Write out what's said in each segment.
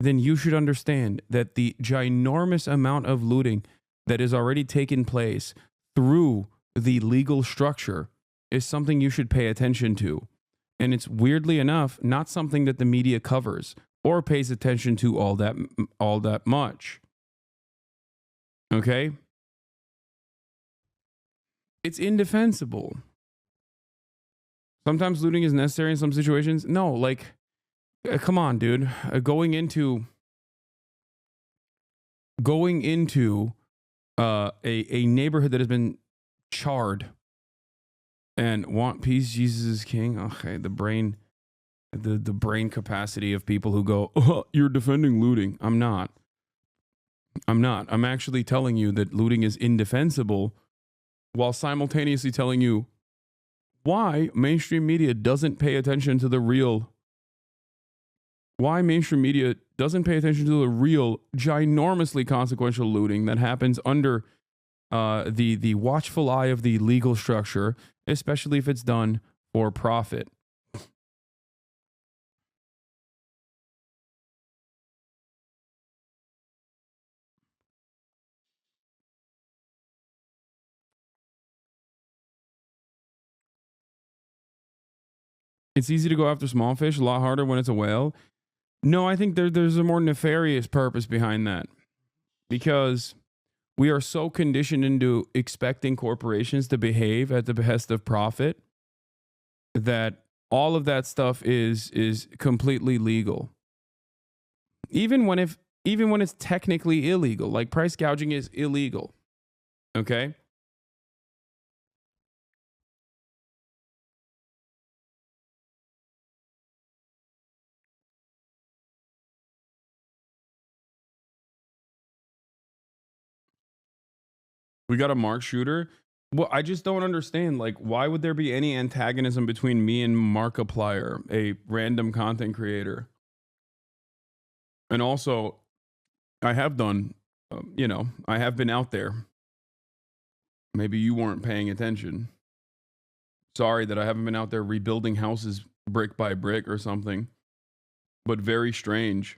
then you should understand that the ginormous amount of looting that has already taken place through the legal structure is something you should pay attention to. And it's weirdly enough not something that the media covers or pays attention to all that much. Okay? It's indefensible. Sometimes looting is necessary in some situations. No, like, come on, dude. Going into a neighborhood that has been charred and want peace, Jesus is king. Okay, the brain capacity of people who go, oh, you're defending looting. I'm not. I'm actually telling you that looting is indefensible while simultaneously telling you why mainstream media doesn't pay attention to the real ginormously consequential looting that happens under the watchful eye of the legal structure, especially if it's done for profit. It's easy to go after small fish, a lot harder when it's a whale. No, I think there's a more nefarious purpose behind that, because we are so conditioned into expecting corporations to behave at the behest of profit that all of that stuff is completely legal. Even when it's technically illegal, like price gouging is illegal. Okay? We got a Mark shooter. Well, I just don't understand. Like, why would there be any antagonism between me and Markiplier, a random content creator? And also, I have done, I have been out there. Maybe you weren't paying attention. Sorry that I haven't been out there rebuilding houses brick by brick or something, but very strange.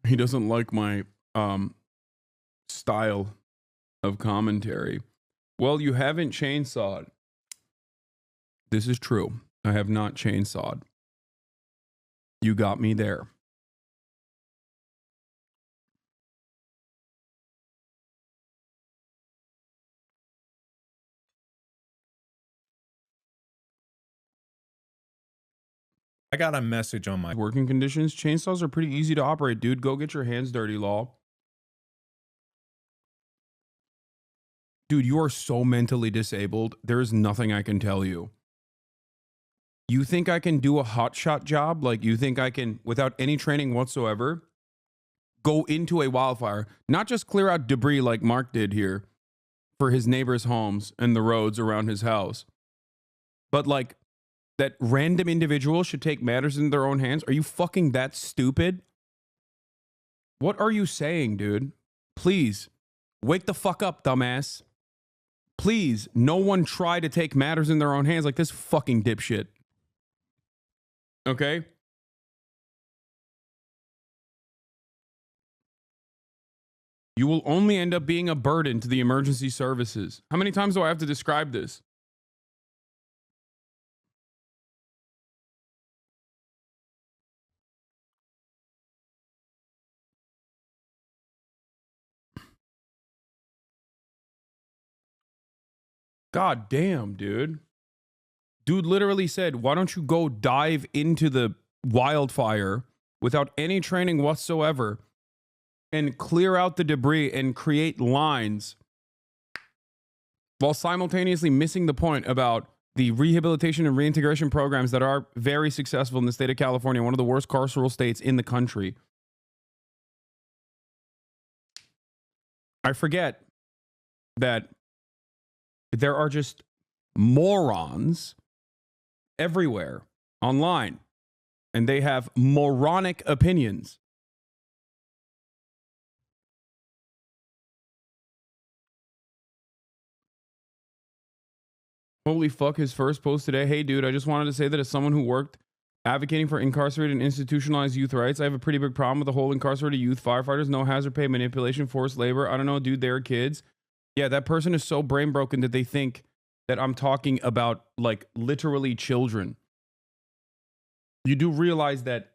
He doesn't like my style of commentary. Well, you haven't chainsawed. This is true. I have not chainsawed. You got me there. I got a message on my working conditions. Chainsaws are pretty easy to operate, dude. Go get your hands dirty, law. Dude, you are so mentally disabled. There is nothing I can tell you. You think I can do a hotshot job? Like, you think I can, without any training whatsoever, go into a wildfire, not just clear out debris like Mark did here for his neighbors' homes and the roads around his house, but like, that random individual should take matters in their own hands? Are you fucking that stupid? What are you saying, dude? Please, wake the fuck up, dumbass. Please, no one try to take matters in their own hands like this fucking dipshit. Okay? You will only end up being a burden to the emergency services. How many times do I have to describe this? God damn, dude. Dude literally said, why don't you go dive into the wildfire without any training whatsoever and clear out the debris and create lines while simultaneously missing the point about the rehabilitation and reintegration programs that are very successful in the state of California, one of the worst carceral states in the country. I forget that there are just morons everywhere online and they have moronic opinions. Holy fuck, his first post today. Hey, dude, I just wanted to say that as someone who worked advocating for incarcerated and institutionalized youth rights, I have a pretty big problem with the whole incarcerated youth firefighters, no hazard pay, manipulation, forced labor. I don't know, dude, they're kids. Yeah, that person is so brain broken that they think that I'm talking about like literally children. You do realize that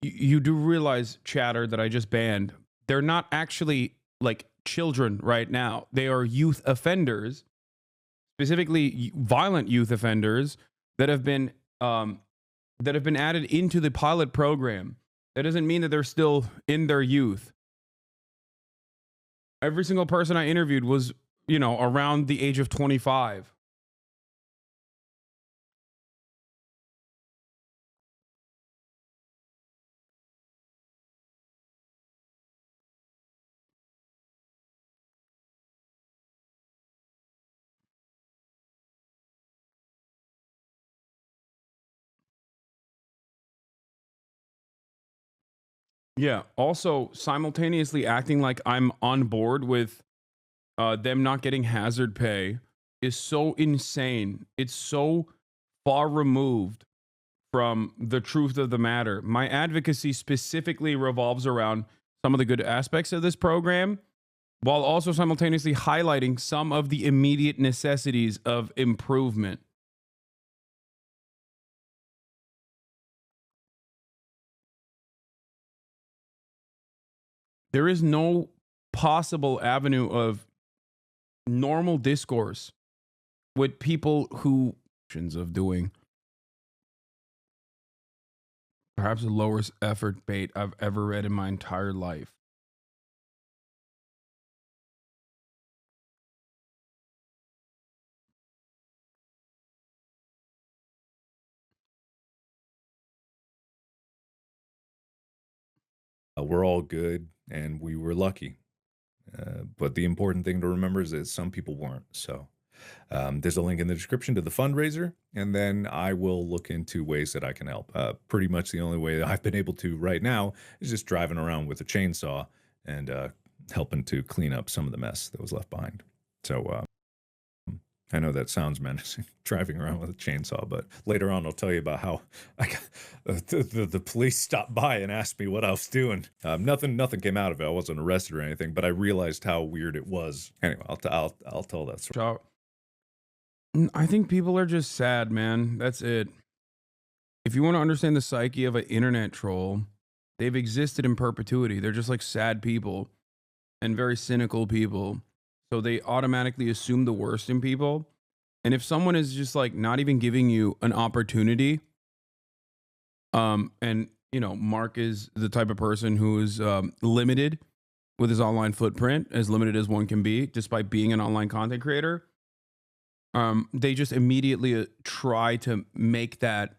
you do realize, chatter, that I just banned. They're not actually like children right now. They are youth offenders, specifically violent youth offenders that have been added into the pilot program. That doesn't mean that they're still in their youth. Every single person I interviewed was, around the age of 25. Yeah. Also, simultaneously acting like I'm on board with them not getting hazard pay is so insane. It's so far removed from the truth of the matter. My advocacy specifically revolves around some of the good aspects of this program, while also simultaneously highlighting some of the immediate necessities of improvement. There is no possible avenue of normal discourse with people who of doing perhaps the lowest effort bait I've ever read in my entire life. We're all good, and we were lucky. But the important thing to remember is that some people weren't. So there's a link in the description to the fundraiser, and then I will look into ways that I can help. Pretty much the only way that I've been able to right now is just driving around with a chainsaw and helping to clean up some of the mess that was left behind. So I know that sounds menacing, driving around with a chainsaw, but later on I'll tell you about how I got, the police stopped by and asked me what I was doing. Nothing came out of it. I wasn't arrested or anything, but I realized how weird it was. Anyway, I'll tell that story. I think people are just sad, man. That's it. If you want to understand the psyche of an internet troll, they've existed in perpetuity. They're just like sad people and very cynical people. So they automatically assume the worst in people. And if someone is just like not even giving you an opportunity, and Mark is the type of person who is limited with his online footprint, as limited as one can be, despite being an online content creator, they just immediately try to make that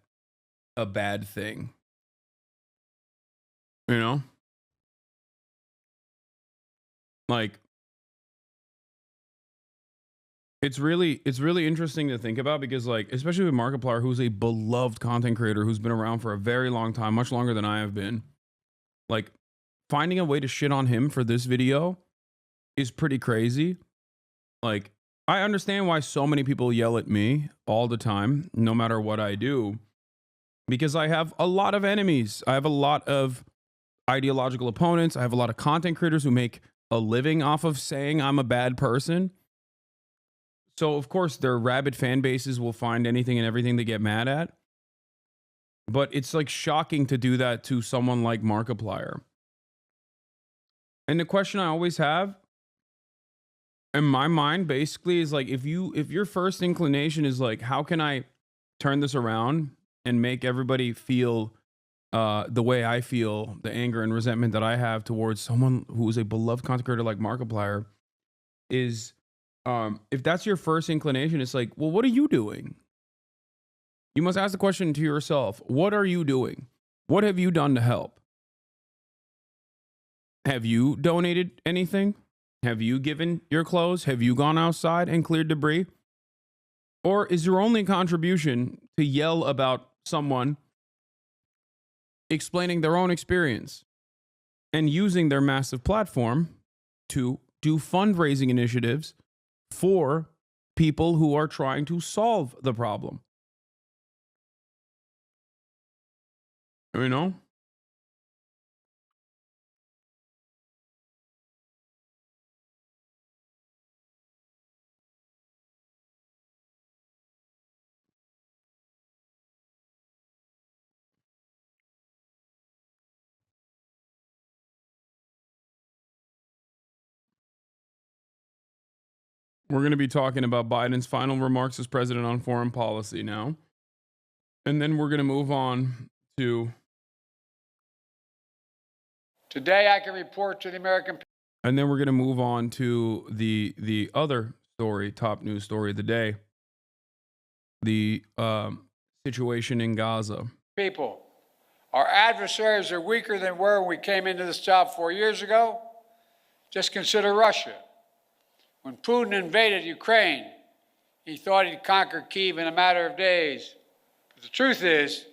a bad thing. Like, it's really interesting to think about, because like, especially with Markiplier, who's a beloved content creator who's been around for a very long time, much longer than I have been, like finding a way to shit on him for this video is pretty crazy. Like, I understand why so many people yell at me all the time, no matter what I do, because I have a lot of enemies. I have a lot of ideological opponents. I have a lot of content creators who make a living off of saying I'm a bad person. So, of course, their rabid fan bases will find anything and everything they get mad at. But it's like shocking to do that to someone like Markiplier. And the question I always have in my mind basically is like, if your first inclination is like, how can I turn this around and make everybody feel the way I feel, the anger and resentment that I have towards someone who is a beloved content creator like Markiplier, is if that's your first inclination, it's like, well, what are you doing? You must ask the question to yourself, what are you doing? What have you done to help? Have you donated anything? Have you given your clothes? Have you gone outside and cleared debris? Or is your only contribution to yell about someone explaining their own experience and using their massive platform to do fundraising initiatives for people who are trying to solve the problem. You know? We're going to be talking about Biden's final remarks as president on foreign policy now. And then we're going to move on to. Today, I can report to the American people. And then we're going to move on to the other story, top news story of the day. The situation in Gaza. People, our adversaries are weaker than were when we came into this job 4 years ago. Just consider Russia. When Putin invaded Ukraine, he thought he'd conquer Kyiv in a matter of days. But the truth is,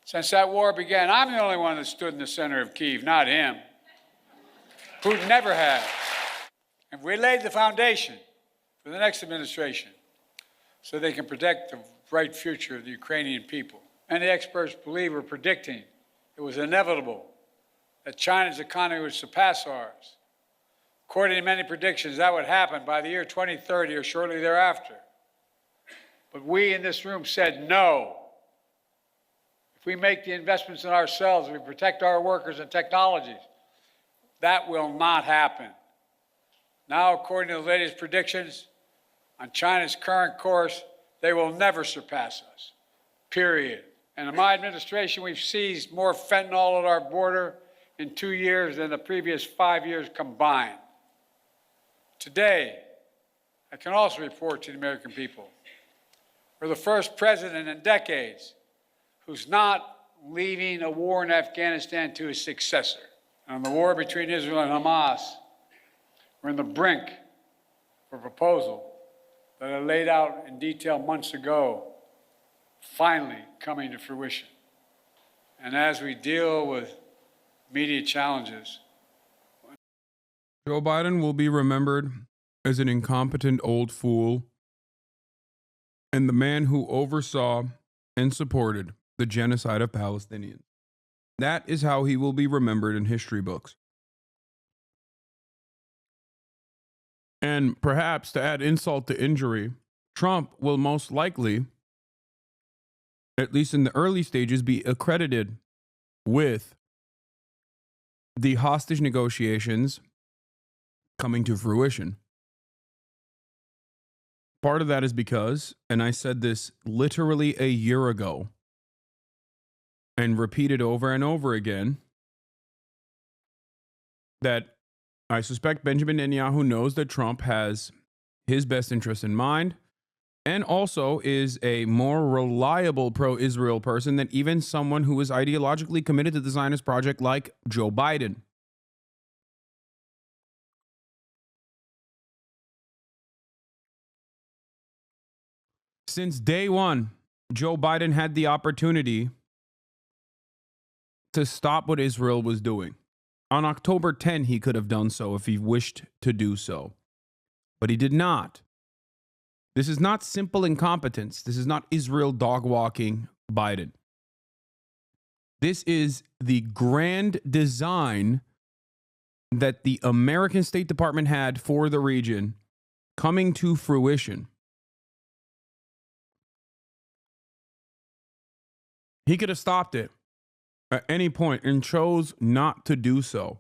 since that war began, I'm the only one that stood in the center of Kyiv, not him. Putin never had. And we laid the foundation for the next administration so they can protect the bright future of the Ukrainian people. Many experts believe or predicting it was inevitable that China's economy would surpass ours. According to many predictions, that would happen by the year 2030 or shortly thereafter. But we in this room said no. If we make the investments in ourselves, we protect our workers and technologies, that will not happen. Now, according to the latest predictions, on China's current course, they will never surpass us, period. And in my administration, we've seized more fentanyl at our border in 2 years than the previous 5 years combined. Today, I can also report to the American people, we're the first president in decades who's not leaving a war in Afghanistan to his successor. On the war between Israel and Hamas, we're on the brink of a proposal that I laid out in detail months ago, finally coming to fruition. And as we deal with immediate challenges, Joe Biden will be remembered as an incompetent old fool and the man who oversaw and supported the genocide of Palestinians. That is how he will be remembered in history books. And perhaps to add insult to injury, Trump will most likely, at least in the early stages, be accredited with the hostage negotiations coming to fruition. Part of that is because, and I said this literally a year ago and repeated over and over again, that I suspect Benjamin Netanyahu knows that Trump has his best interest in mind and also is a more reliable pro-Israel person than even someone who is ideologically committed to the Zionist project like Joe Biden. Since day one, Joe Biden had the opportunity to stop what Israel was doing. On October 10, he could have done so if he wished to do so. But he did not. This is not simple incompetence. This is not Israel dog-walking Biden. This is the grand design that the American State Department had for the region coming to fruition. He could have stopped it at any point and chose not to do so.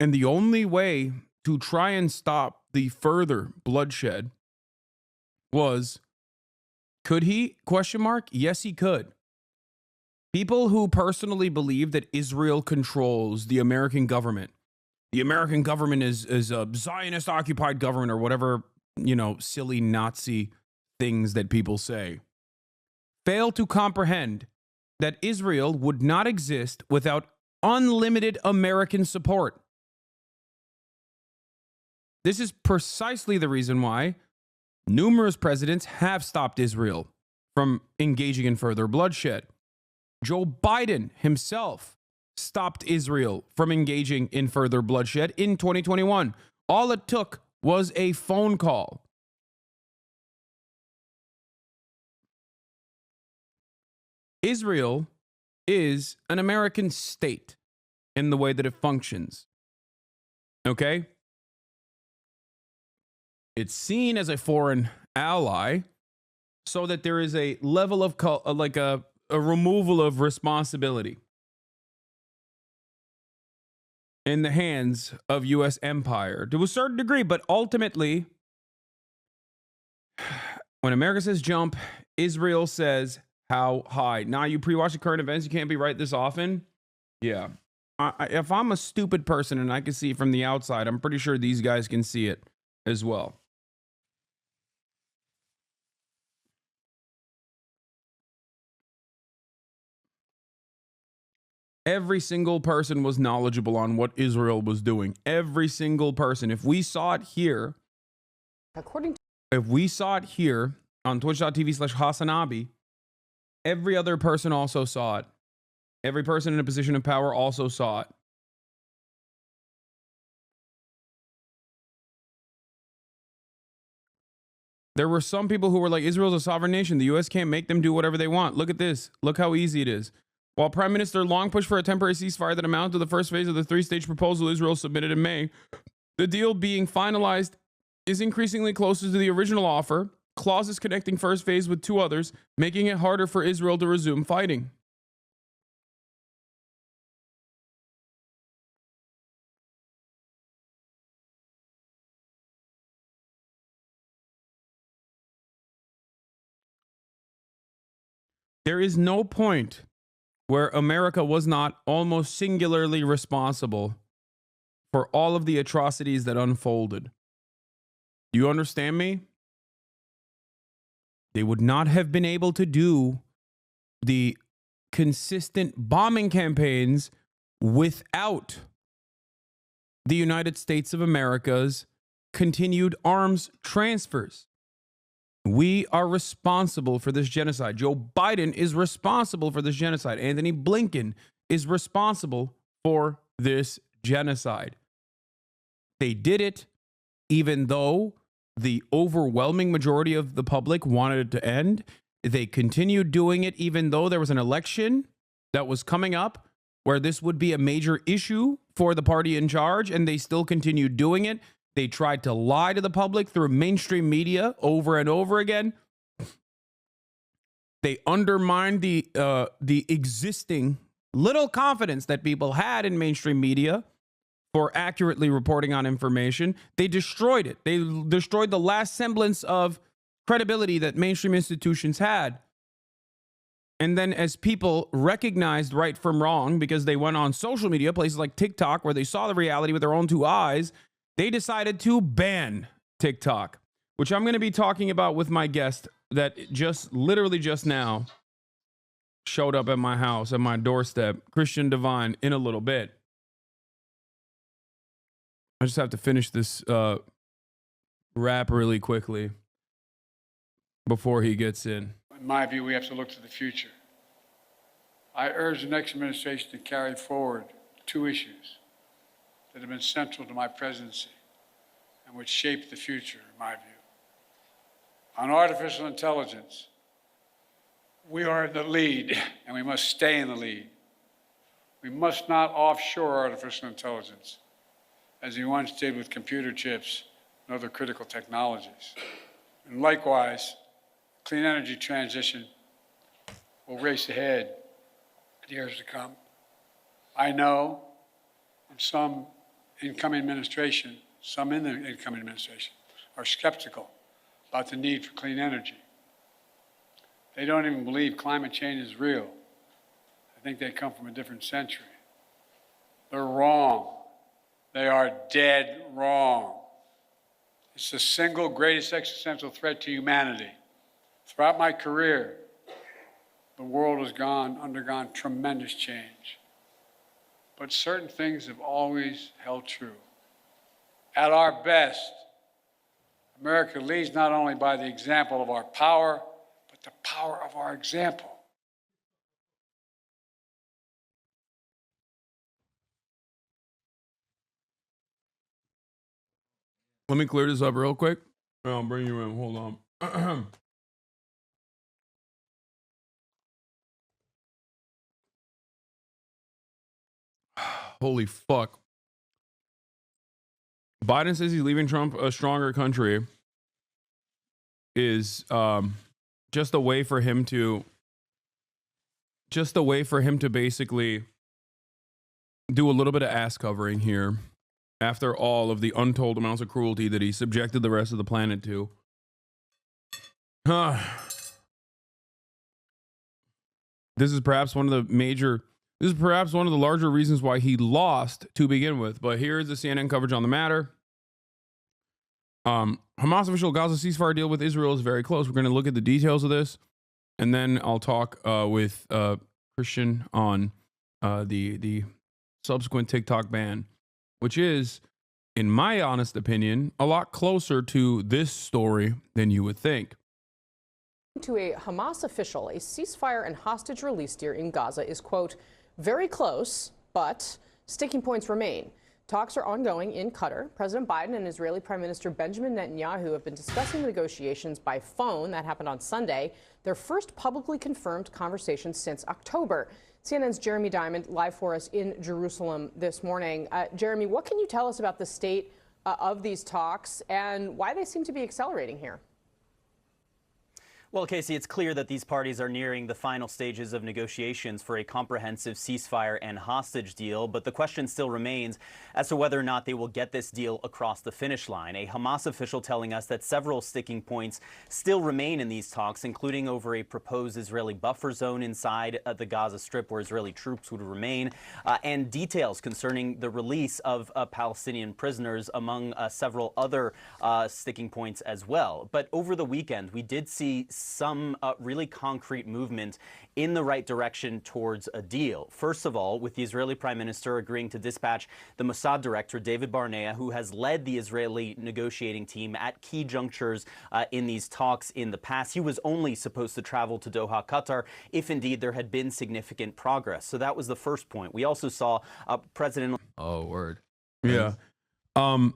And the only way to try and stop the further bloodshed was, could he? Question mark. Yes, he could. People who personally believe that Israel controls the American government. The American government is a Zionist occupied government or whatever, silly Nazi things that people say. Fail to comprehend that Israel would not exist without unlimited American support. This is precisely the reason why numerous presidents have stopped Israel from engaging in further bloodshed. Joe Biden himself stopped Israel from engaging in further bloodshed in 2021. All it took was a phone call. Israel is an American state in the way that it functions. Okay? It's seen as a foreign ally so that there is a level of like a removal of responsibility in the hands of U.S. empire to a certain degree. But ultimately, when America says jump, Israel says how high. Now, you pre-watch the current events, you can't be right this often. Yeah. If I'm a stupid person and I can see it from the outside, I'm pretty sure these guys can see it as well. Every single person was knowledgeable on what Israel was doing. Every single person. If we saw it here, if we saw it here on twitch.tv/Hasanabi, every other person also saw it. Every person in a position of power also saw it. There were some people who were like, Israel's a sovereign nation. The U.S. can't make them do whatever they want. Look at this. Look how easy it is. While Prime Minister Long pushed for a temporary ceasefire that amounted to the first phase of the three-stage proposal Israel submitted in May, the deal being finalized is increasingly closer to the original offer, clauses connecting first phase with two others, making it harder for Israel to resume fighting. There is no point where America was not almost singularly responsible for all of the atrocities that unfolded. Do you understand me? They would not have been able to do the consistent bombing campaigns without the United States of America's continued arms transfers. We are responsible for this genocide. Joe Biden is responsible for this genocide. Anthony Blinken is responsible for this genocide. They did it even though the overwhelming majority of the public wanted it to end. They continued doing it even though there was an election that was coming up where this would be a major issue for the party in charge, and they still continued doing it. They tried to lie to the public through mainstream media over and over again. They undermined the existing little confidence that people had in mainstream media for accurately reporting on information. They destroyed it. They destroyed the last semblance of credibility that mainstream institutions had. And then as people recognized right from wrong, because they went on social media, places like TikTok, where they saw the reality with their own two eyes, they decided to ban TikTok, which I'm going to be talking about with my guest that literally just now showed up at my house, at my doorstep, Christian Divine, in a little bit. I just have to finish this rap really quickly before he gets in. In my view, we have to look to the future. I urge the next administration to carry forward two issues that have been central to my presidency and which shape the future, in my view. On artificial intelligence, we are in the lead, and we must stay in the lead. We must not offshore artificial intelligence, as we once did with computer chips and other critical technologies. And likewise, clean energy transition will race ahead in the years to come. I know some incoming administration, some in the incoming administration, are skeptical about the need for clean energy. They don't even believe climate change is real. I think they come from a different century. They're wrong. They are dead wrong. It's the single greatest existential threat to humanity. Throughout my career, the world has undergone tremendous change. But certain things have always held true. At our best, America leads not only by the example of our power, but the power of our example. Let me clear this up real quick. I'll bring you in. Hold on. Holy fuck. Biden says he's leaving Trump a stronger country is just a way for him to basically do a little bit of ass covering here after all of the untold amounts of cruelty that he subjected the rest of the planet to. This is perhaps one of the larger reasons why he lost to begin with. But here's the CNN coverage on the matter. Hamas official Gaza ceasefire deal with Israel is very close. We're going to look at the details of this, and then I'll talk with Christian on the subsequent TikTok ban, which is, in my honest opinion, a lot closer to this story than you would think. To a Hamas official, a ceasefire and hostage release deal in Gaza is, quote, very close, but sticking points remain. Talks are ongoing in Qatar. President Biden and Israeli Prime Minister Benjamin Netanyahu have been discussing the negotiations by phone. That happened on Sunday, their first publicly confirmed conversation since October. CNN's Jeremy Diamond live for us in Jerusalem this morning. Jeremy, what can you tell us about the state of these talks and why they seem to be accelerating here? Well, Casey, it's clear that these parties are nearing the final stages of negotiations for a comprehensive ceasefire and hostage deal, but the question still remains as to whether or not they will get this deal across the finish line. A Hamas official telling us that several sticking points still remain in these talks, including over a proposed Israeli buffer zone inside the Gaza Strip where Israeli troops would remain, and details concerning the release of Palestinian prisoners, among several other sticking points as well. But over the weekend, we did see some really concrete movement in the right direction towards a deal. First of all, with the Israeli Prime Minister agreeing to dispatch the Mossad director, David Barnea, who has led the Israeli negotiating team at key junctures in these talks in the past. He was only supposed to travel to Doha, Qatar, if indeed there had been significant progress. So that was the first point. We also saw President... Oh, word. Yeah. All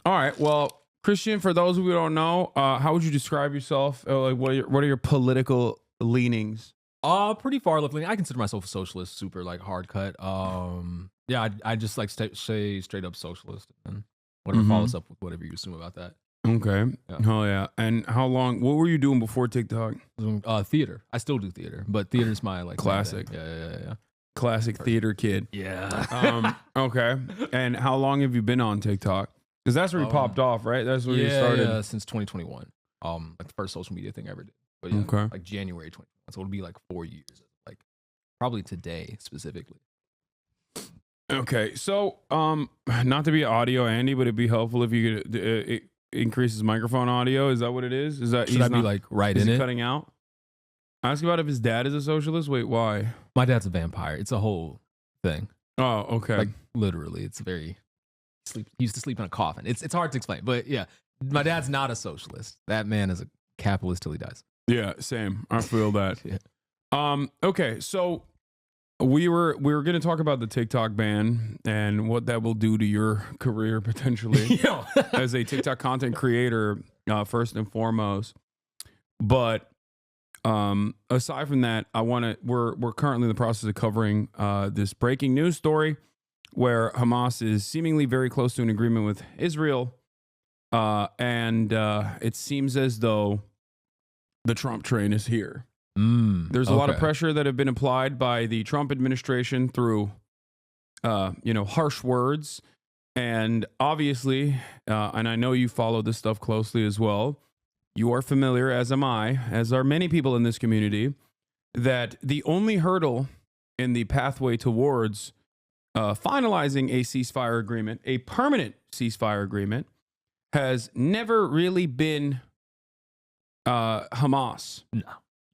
right. Well, Christian, for those who don't know, how would you describe yourself? Like, what are your political leanings? Pretty far left leaning. I consider myself a socialist, super like hard cut. Yeah, I just like say straight up socialist, and whatever follows up with whatever you assume about that. Okay. Yeah. Oh yeah. And how long? What were you doing before TikTok? Theater. I still do theater, but theater's my like classic. Yeah. Classic theater kid. Yeah. Okay. And how long have you been on TikTok? Because that's where you popped off, right? That's where you started. Yeah, since 2021. Like the first social media thing I ever did. But yeah, Okay. like January 2021. So it'll be like 4 years. Like probably today specifically. Okay. So, not to be audio Andy, but it'd be helpful if you could increase his microphone audio. Is that what it is? Is that Should I be like right is in he it? cutting out? Ask about if his dad is a socialist. Wait, why? My dad's a vampire. It's a whole thing. Oh, okay. Like literally, it's very he used to sleep in a coffin. It's hard to explain, but yeah, my dad's not a socialist. That man is a capitalist till he dies. Yeah, same. I feel that. Yeah. Okay, so we were going to talk about the TikTok ban and what that will do to your career potentially as a TikTok content creator, first and foremost. But aside from that, we're currently in the process of covering this breaking news story where Hamas is seemingly very close to an agreement with Israel, and it seems as though the Trump train is here. There's a lot of pressure that have been applied by the Trump administration through, harsh words. And obviously, and I know you follow this stuff closely as well, you are familiar, as am I, as are many people in this community, that the only hurdle in the pathway towards finalizing a ceasefire agreement, a permanent ceasefire agreement, has never really been Hamas. No.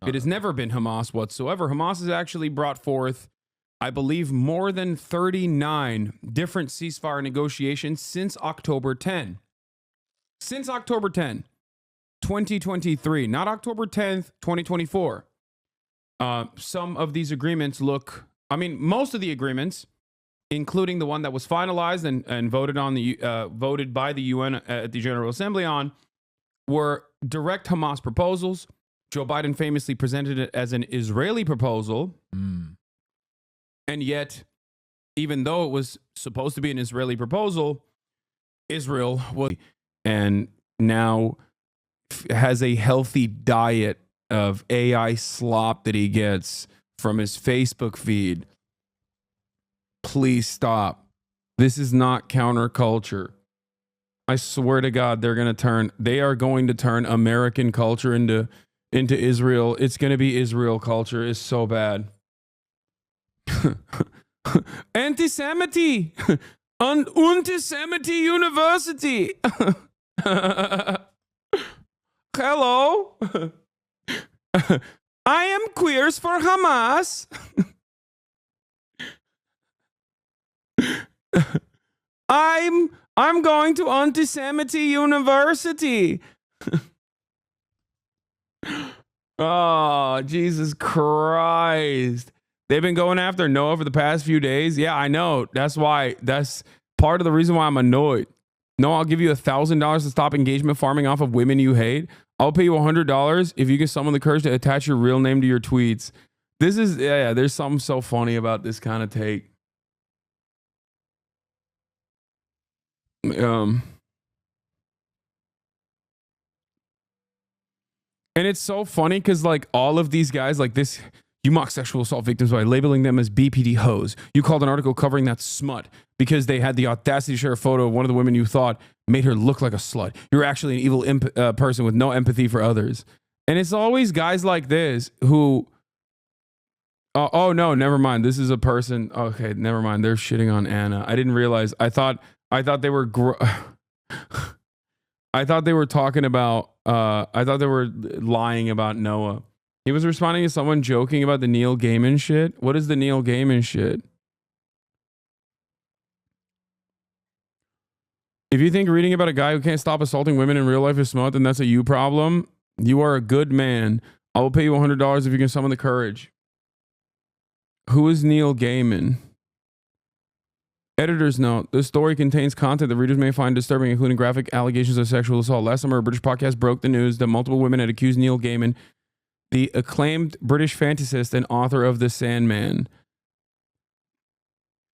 It has never been Hamas whatsoever. Hamas has actually brought forth, I believe, more than 39 different ceasefire negotiations since October 10. since October 10, 2023, not October 10th, 2024. Some of these agreements look, I mean, most of the agreements, including the one that was finalized and voted on voted by the UN at the General Assembly on, were direct Hamas proposals. Joe Biden famously presented it as an Israeli proposal. And yet, even though it was supposed to be an Israeli proposal, Israel was, and now has a healthy diet of AI slop that he gets from his Facebook feed. Please stop. This is not counterculture. I swear to God, they are going to turn American culture into Israel. It's going to be Israel culture. It's so bad. Antisemity. Antisemity University. Hello. I am queers for Hamas. I'm going to Antisemity University. Oh, Jesus Christ. They've been going after Noah for the past few days. Yeah, I know. That's part of the reason why I'm annoyed. No, I'll give you $1,000 to stop engagement farming off of women you hate. I'll pay you $100 if you can summon the courage to attach your real name to your tweets. This is, there's something so funny about this kind of take. And it's so funny because like all of these guys like this, you mock sexual assault victims by labeling them as BPD hoes. You called an article covering that smut because they had the audacity to share a photo of one of the women you thought made her look like a slut. You're actually an evil person with no empathy for others. And it's always guys like this who, oh no, never mind. This is a person. Okay, never mind. They're shitting on Anna. I didn't realize. I thought they were, I thought they were talking about, I thought they were lying about Noah. He was responding to someone joking about the Neil Gaiman shit. What is the Neil Gaiman shit? If you think reading about a guy who can't stop assaulting women in real life is smart, then that's a you problem. You are a good man. I will pay you $100 if you can summon the courage. Who is Neil Gaiman? Editor's note. This story contains content that readers may find disturbing, including graphic allegations of sexual assault. Last summer, a British podcast broke the news that multiple women had accused Neil Gaiman, the acclaimed British fantasist and author of The Sandman,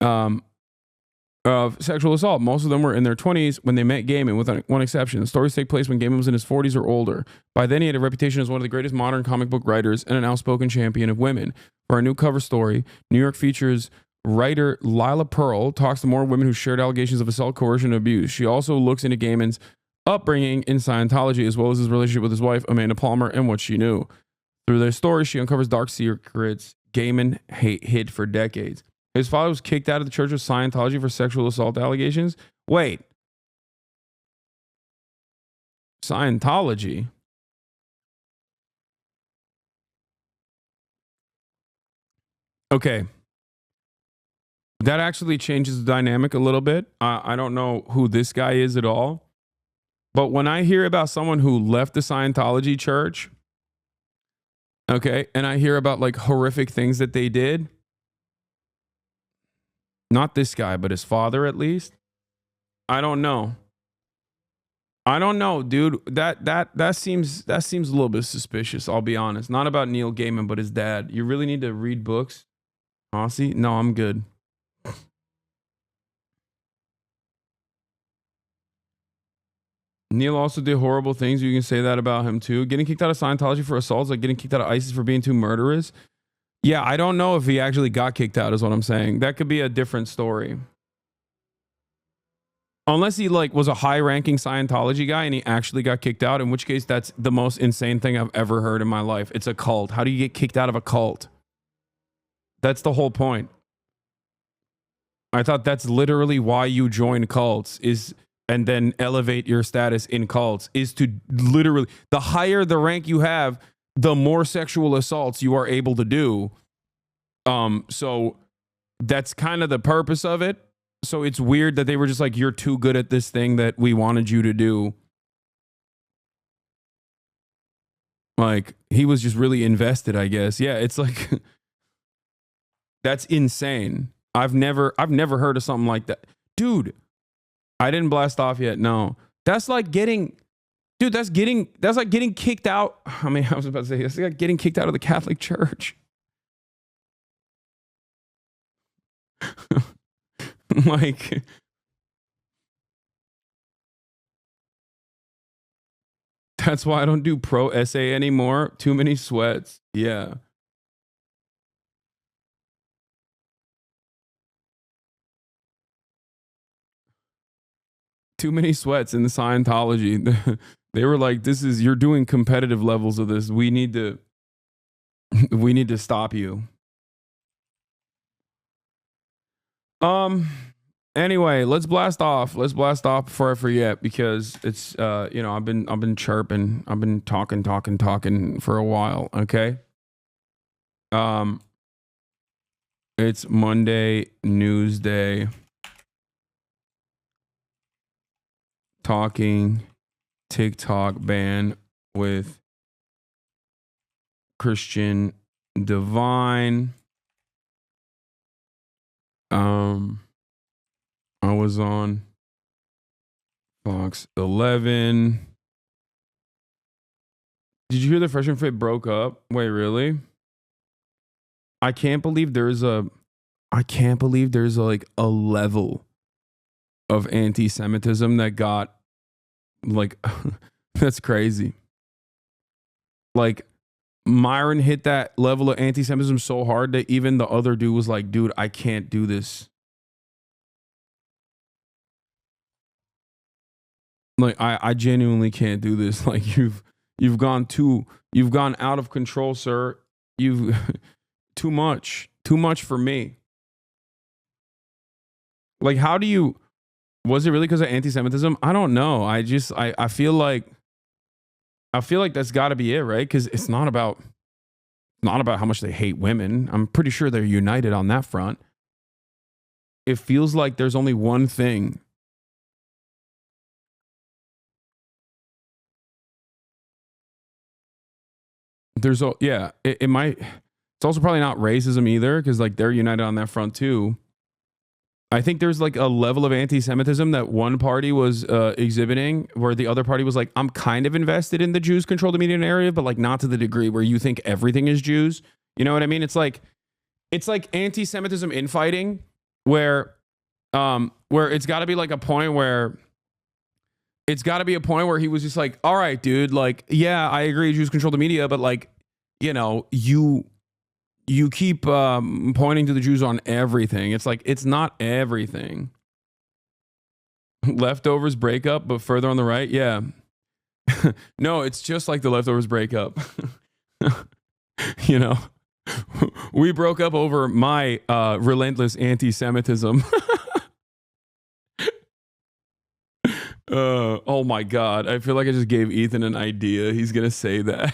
of sexual assault. Most of them were in their 20s when they met Gaiman, with one exception. The stories take place when Gaiman was in his 40s or older. By then, he had a reputation as one of the greatest modern comic book writers and an outspoken champion of women. For our new cover story, New York Features writer Lila Pearl talks to more women who shared allegations of assault, coercion, and abuse. She also looks into Gaiman's upbringing in Scientology, as well as his relationship with his wife, Amanda Palmer, and what she knew. Through their story, she uncovers dark secrets Gaiman hid for decades. His father was kicked out of the Church of Scientology for sexual assault allegations. Wait. Scientology? Okay. That actually changes the dynamic a little bit. I don't know who this guy is at all. But when I hear about someone who left the Scientology church, okay, and I hear about like horrific things that they did, not this guy, but his father at least, I don't know. I don't know, dude. That seems a little bit suspicious, I'll be honest. Not about Neil Gaiman, but his dad. You really need to read books? Aussie? No, I'm good. Neil also did horrible things. You can say that about him too. Getting kicked out of Scientology for assaults, like getting kicked out of ISIS for being too murderous. Yeah, I don't know if he actually got kicked out is what I'm saying. That could be a different story. Unless he like was a high-ranking Scientology guy and he actually got kicked out, in which case that's the most insane thing I've ever heard in my life. It's a cult. How do you get kicked out of a cult? That's the whole point. I thought that's literally why you join cults, is and then elevate your status in cults, is to literally, the higher the rank you have, the more sexual assaults you are able to do. So that's kind of the purpose of it. So it's weird that they were just like, you're too good at this thing that we wanted you to do. Like he was just really invested, I guess. Yeah, it's like that's insane. I've never heard of something like that. Dude, I didn't blast off yet. No. That's like getting that's like getting kicked out. I mean, I was about to say that's like getting kicked out of the Catholic Church. Like that's why I don't do pro essay anymore. Too many sweats. Yeah. Too many sweats in the Scientology. They were like, you're doing competitive levels of this. We need to stop you. Anyway, let's blast off. Let's blast off before I forget, because it's I've been chirping. I've been talking for a while, okay? It's Monday news day. Talking TikTok ban with Christian Divine. I was on Fox 11. Did you hear the Fresh and Fit broke up? Wait, really? I can't believe there's like a level of anti-Semitism that got like that's crazy. Like Myron hit that level of anti-Semitism so hard that even the other dude was like, dude, I can't do this. Like I genuinely can't do this. Like you've gone out of control, sir. You've too much for me. Like was it really because of anti-Semitism? I don't know. I feel like that's got to be it, right? Because it's not about how much they hate women. I'm pretty sure they're united on that front. It feels like there's only one thing. It might. It's also probably not racism either, because like they're united on that front too. I think there's like a level of anti-Semitism that one party was exhibiting, where the other party was like, I'm kind of invested in the Jews control the media area, but like not to the degree where you think everything is Jews. You know what I mean? It's like anti-Semitism infighting, where it's got to be like a point where he was just like, all right, dude, like, yeah, I agree, Jews control the media, but like, you keep pointing to the Jews on everything. It's like, it's not everything. Leftovers breakup, but further on the right. Yeah. No, it's just like the Leftovers breakup. We broke up over my relentless anti-Semitism. Oh my God. I feel like I just gave Ethan an idea. He's going to say that.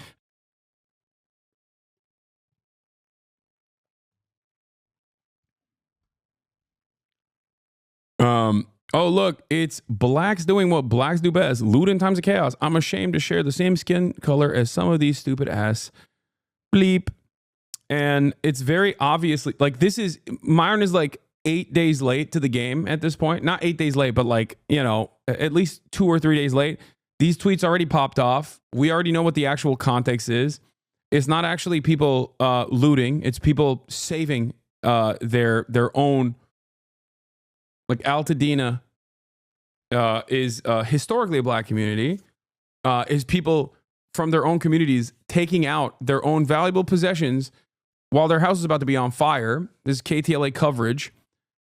Oh, look, it's blacks doing what blacks do best. Loot in times of chaos. I'm ashamed to share the same skin color as some of these stupid ass bleep. And it's very obviously like Myron is like 8 days late to the game at this point. Not 8 days late, but like, at least 2 or 3 days late. These tweets already popped off. We already know what the actual context is. It's not actually people looting. It's people saving their own. Like Altadena is historically a black community, is people from their own communities taking out their own valuable possessions while their house is about to be on fire. This is KTLA coverage.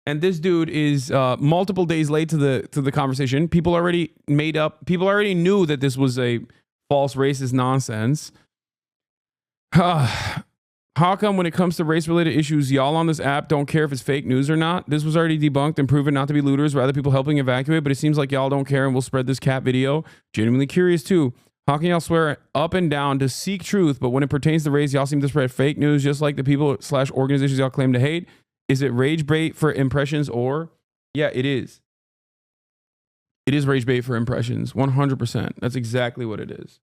And this dude is multiple days late to the conversation. People already knew that this was a false racist nonsense. How come when it comes to race-related issues, y'all on this app don't care if it's fake news or not? This was already debunked and proven not to be looters, rather people helping evacuate, but it seems like y'all don't care and will spread this cat video. Genuinely curious too. How can y'all swear up and down to seek truth, but when it pertains to race, y'all seem to spread fake news just like the people / organizations y'all claim to hate? Is it rage bait for impressions or? Yeah, it is. It is rage bait for impressions, 100%. That's exactly what it is.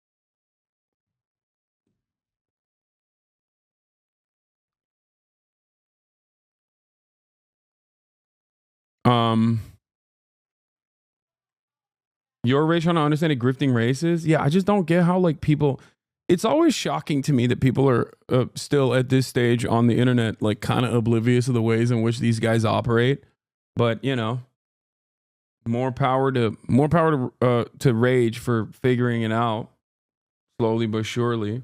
You're rich trying to understand what grifting race is? Yeah, I just don't get how like people. It's always shocking to me that people are still at this stage on the internet like kind of oblivious of the ways in which these guys operate. But you know, more power to Rage for figuring it out slowly but surely.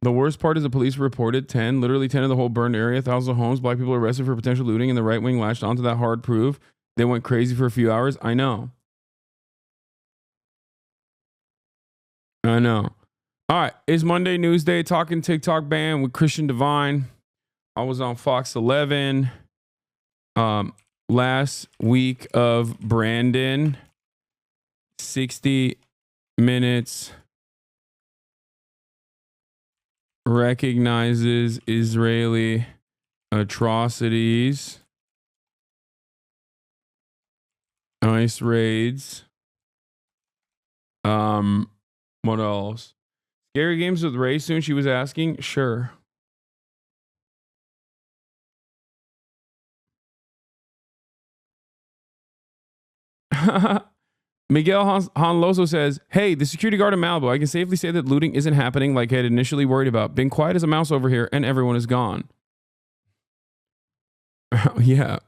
The worst part is the police reported literally 10 of the whole burned area, thousands of homes, black people arrested for potential looting, and the right wing latched onto that hard proof. They went crazy for a few hours. I know. All right. It's Monday News Day, talking TikTok ban with Christian Divine. I was on Fox 11 last week of Brandon. 60 minutes. Recognizes Israeli atrocities. ICE raids. What else? Scary games with Ray soon, she was asking. Sure. Miguel Hanloso says, hey, the security guard in Malibu, I can safely say that looting isn't happening like I had initially worried about. Been quiet as a mouse over here and everyone is gone. Yeah.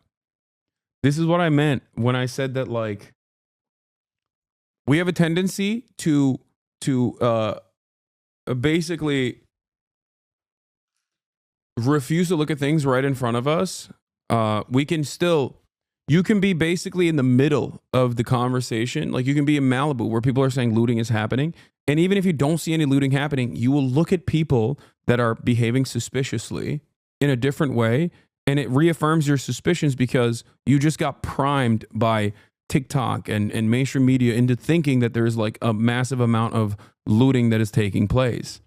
This is what I meant when I said that, like, we have a tendency to basically refuse to look at things right in front of us. You can be basically in the middle of the conversation. Like, you can be in Malibu where people are saying looting is happening. And even if you don't see any looting happening, you will look at people that are behaving suspiciously in a different way. And it reaffirms your suspicions because you just got primed by TikTok and mainstream media into thinking that there's like a massive amount of looting that is taking place.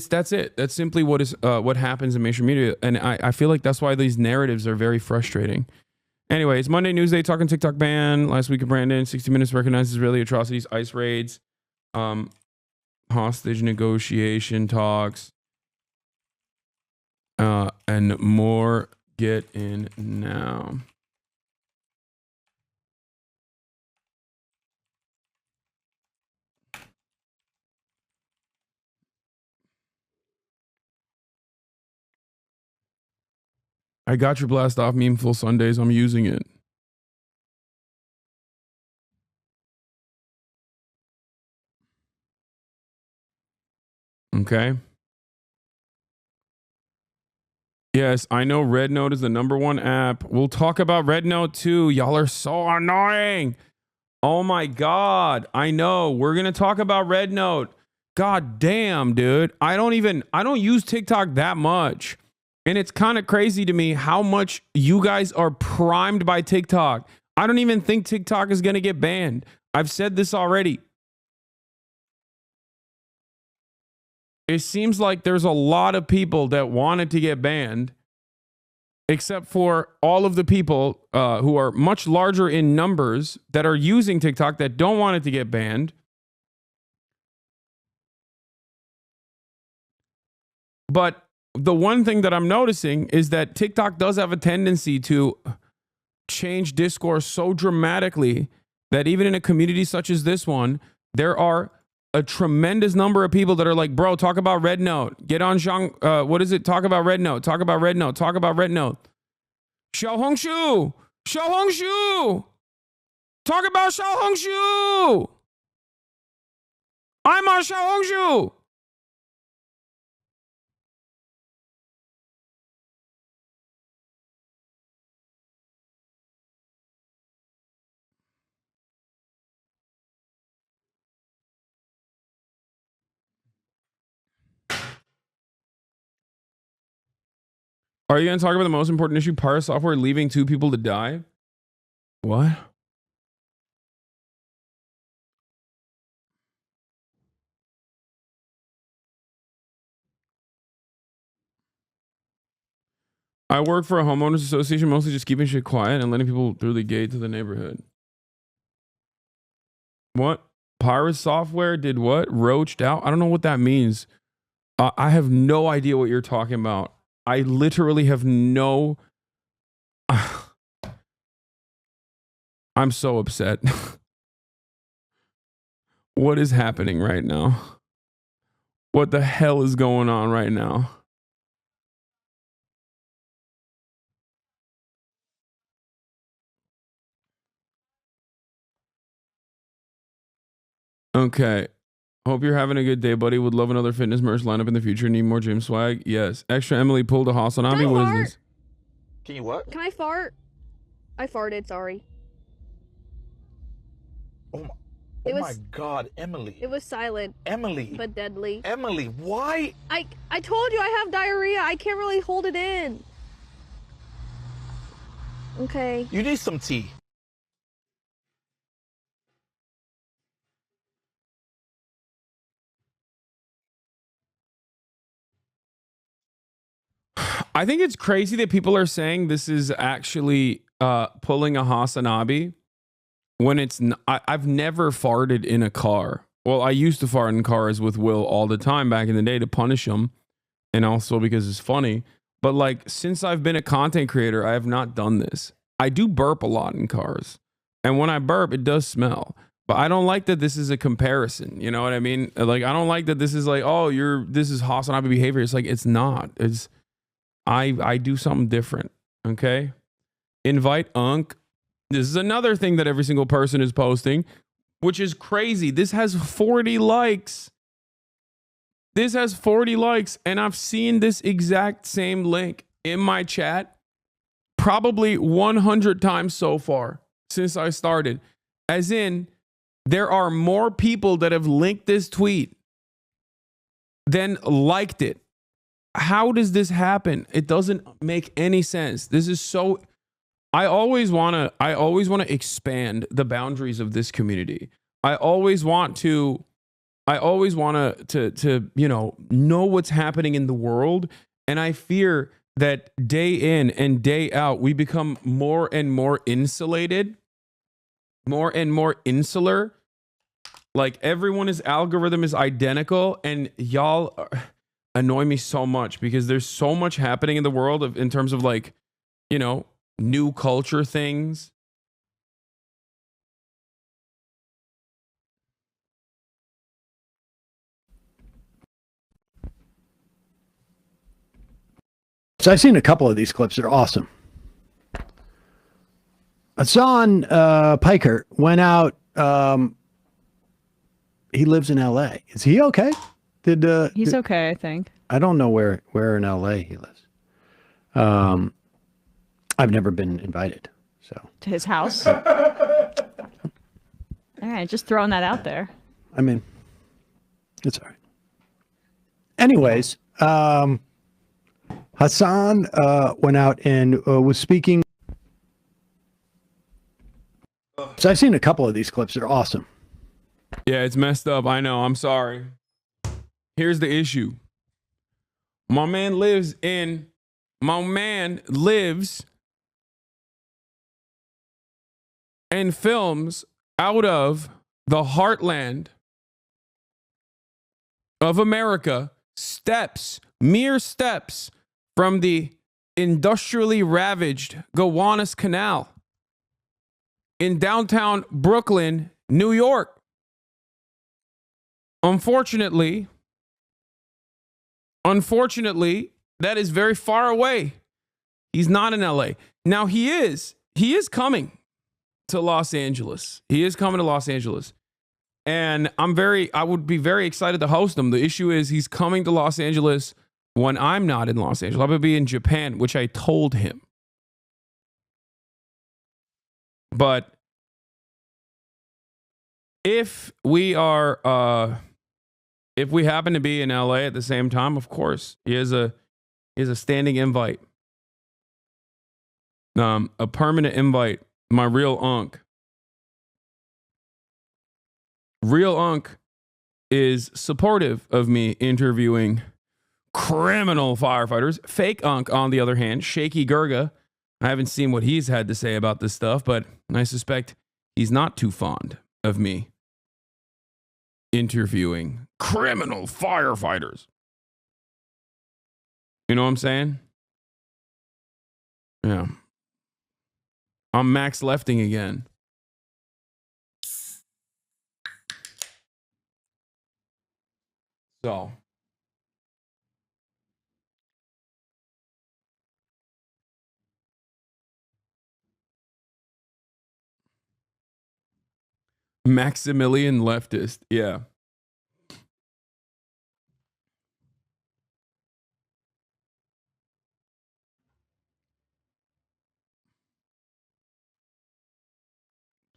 That's it. That's simply what happens in mainstream media. And I feel like that's why these narratives are very frustrating. Anyway, it's Monday News Day, talking TikTok ban. Last week of Brandon, 60 Minutes recognizes Israeli atrocities, ICE raids, hostage negotiation talks, and more. Get in now. I got your blast off meme full Sundays. I'm using it. Okay. Yes, I know Red Note is the #1 app. We'll talk about Red Note too. Y'all are so annoying. Oh my God. I know. We're going to talk about Red Note. God damn, dude. I don't use TikTok that much. And it's kind of crazy to me how much you guys are primed by TikTok. I don't even think TikTok is going to get banned. I've said this already. It seems like there's a lot of people that wanted to get banned, except for all of the people who are much larger in numbers that are using TikTok that don't want it to get banned. But the one thing that I'm noticing is that TikTok does have a tendency to change discourse so dramatically that even in a community such as this one, there are a tremendous number of people that are like, bro, talk about Red Note. Get on Zhang. What is it? Talk about Red Note. Talk about Red Note. Talk about Red Note. Xiaohongshu. Xiaohongshu. Talk about Xiaohongshu. I'm on Xiaohongshu. Are you going to talk about the most important issue, Pirate software leaving 2 people to die? What? I work for a homeowners association, mostly just keeping shit quiet and letting people through the gate to the neighborhood. What? Pirate software did what? Roached out? I don't know what that means. I have no idea what you're talking about. I literally have no... I'm so upset. What is happening right now? What the hell is going on right now? Okay. Hope you're having a good day, buddy. Would love another fitness merch lineup in the future. Need more gym swag? Yes. Extra Emily pulled a Hasan. Can I What is fart? this? Can you what? Can I fart? I farted, sorry. Oh It my was- God, Emily. It was silent, Emily. but deadly. Emily, why? I told you I have diarrhea. I can't really hold it in. Okay. You need some tea. I think it's crazy that people are saying this is actually pulling a Hasanabi when it's I've never farted in a car. Well, I used to fart in cars with Will all the time back in the day to punish him, and also because it's funny. But like since I've been a content creator, I have not done this. I do burp a lot in cars, and when I burp, it does smell. But I don't like that this is a comparison. You know what I mean? Like I don't like that this is like, oh, this is Hasanabi behavior. It's like it's not. It's I do something different. Okay. Invite Unk. This is another thing that every single person is posting, which is crazy. This has 40 likes. This has 40 likes, and I've seen this exact same link in my chat probably 100 times so far since I started. As in, there are more people that have linked this tweet than liked it. How does this happen? It doesn't make any sense. This is so... I always want to expand the boundaries of this community. I always want to know what's happening in the world, and I fear that day in and day out we become more and more insulated, more and more insular. Like everyone's algorithm is identical, and y'all annoy me so much because there's so much happening in the world in terms of like, new culture things. So I've seen a couple of these clips. They're awesome. Hasan Piker went out. He lives in LA. Is he okay? He's okay, I think. I don't know where in LA he lives. I've never been invited. So To his house. All right, just throwing that out there. I mean, it's all right. Anyways, Hasan went out and was speaking. So I've seen a couple of these clips. They're awesome. Yeah, it's messed up. I know. I'm sorry. Here's the issue. My man lives and films out of the heartland of America, mere steps from the industrially ravaged Gowanus Canal in downtown Brooklyn, New York. Unfortunately, that is very far away. He's not in LA. Now he is coming to Los Angeles. He is coming to Los Angeles. And I would be very excited to host him. The issue is he's coming to Los Angeles when I'm not in Los Angeles. I'm going to be in Japan, which I told him. But if we happen to be in LA at the same time, of course, he has a standing invite. A permanent invite. My real Unk. Real Unk is supportive of me interviewing criminal firefighters. Fake Unk, on the other hand, Shaky Gurga. I haven't seen what he's had to say about this stuff, but I suspect he's not too fond of me interviewing criminal firefighters. You know what I'm saying? Yeah. I'm Max Lefting again. So. Maximilian leftist. Yeah.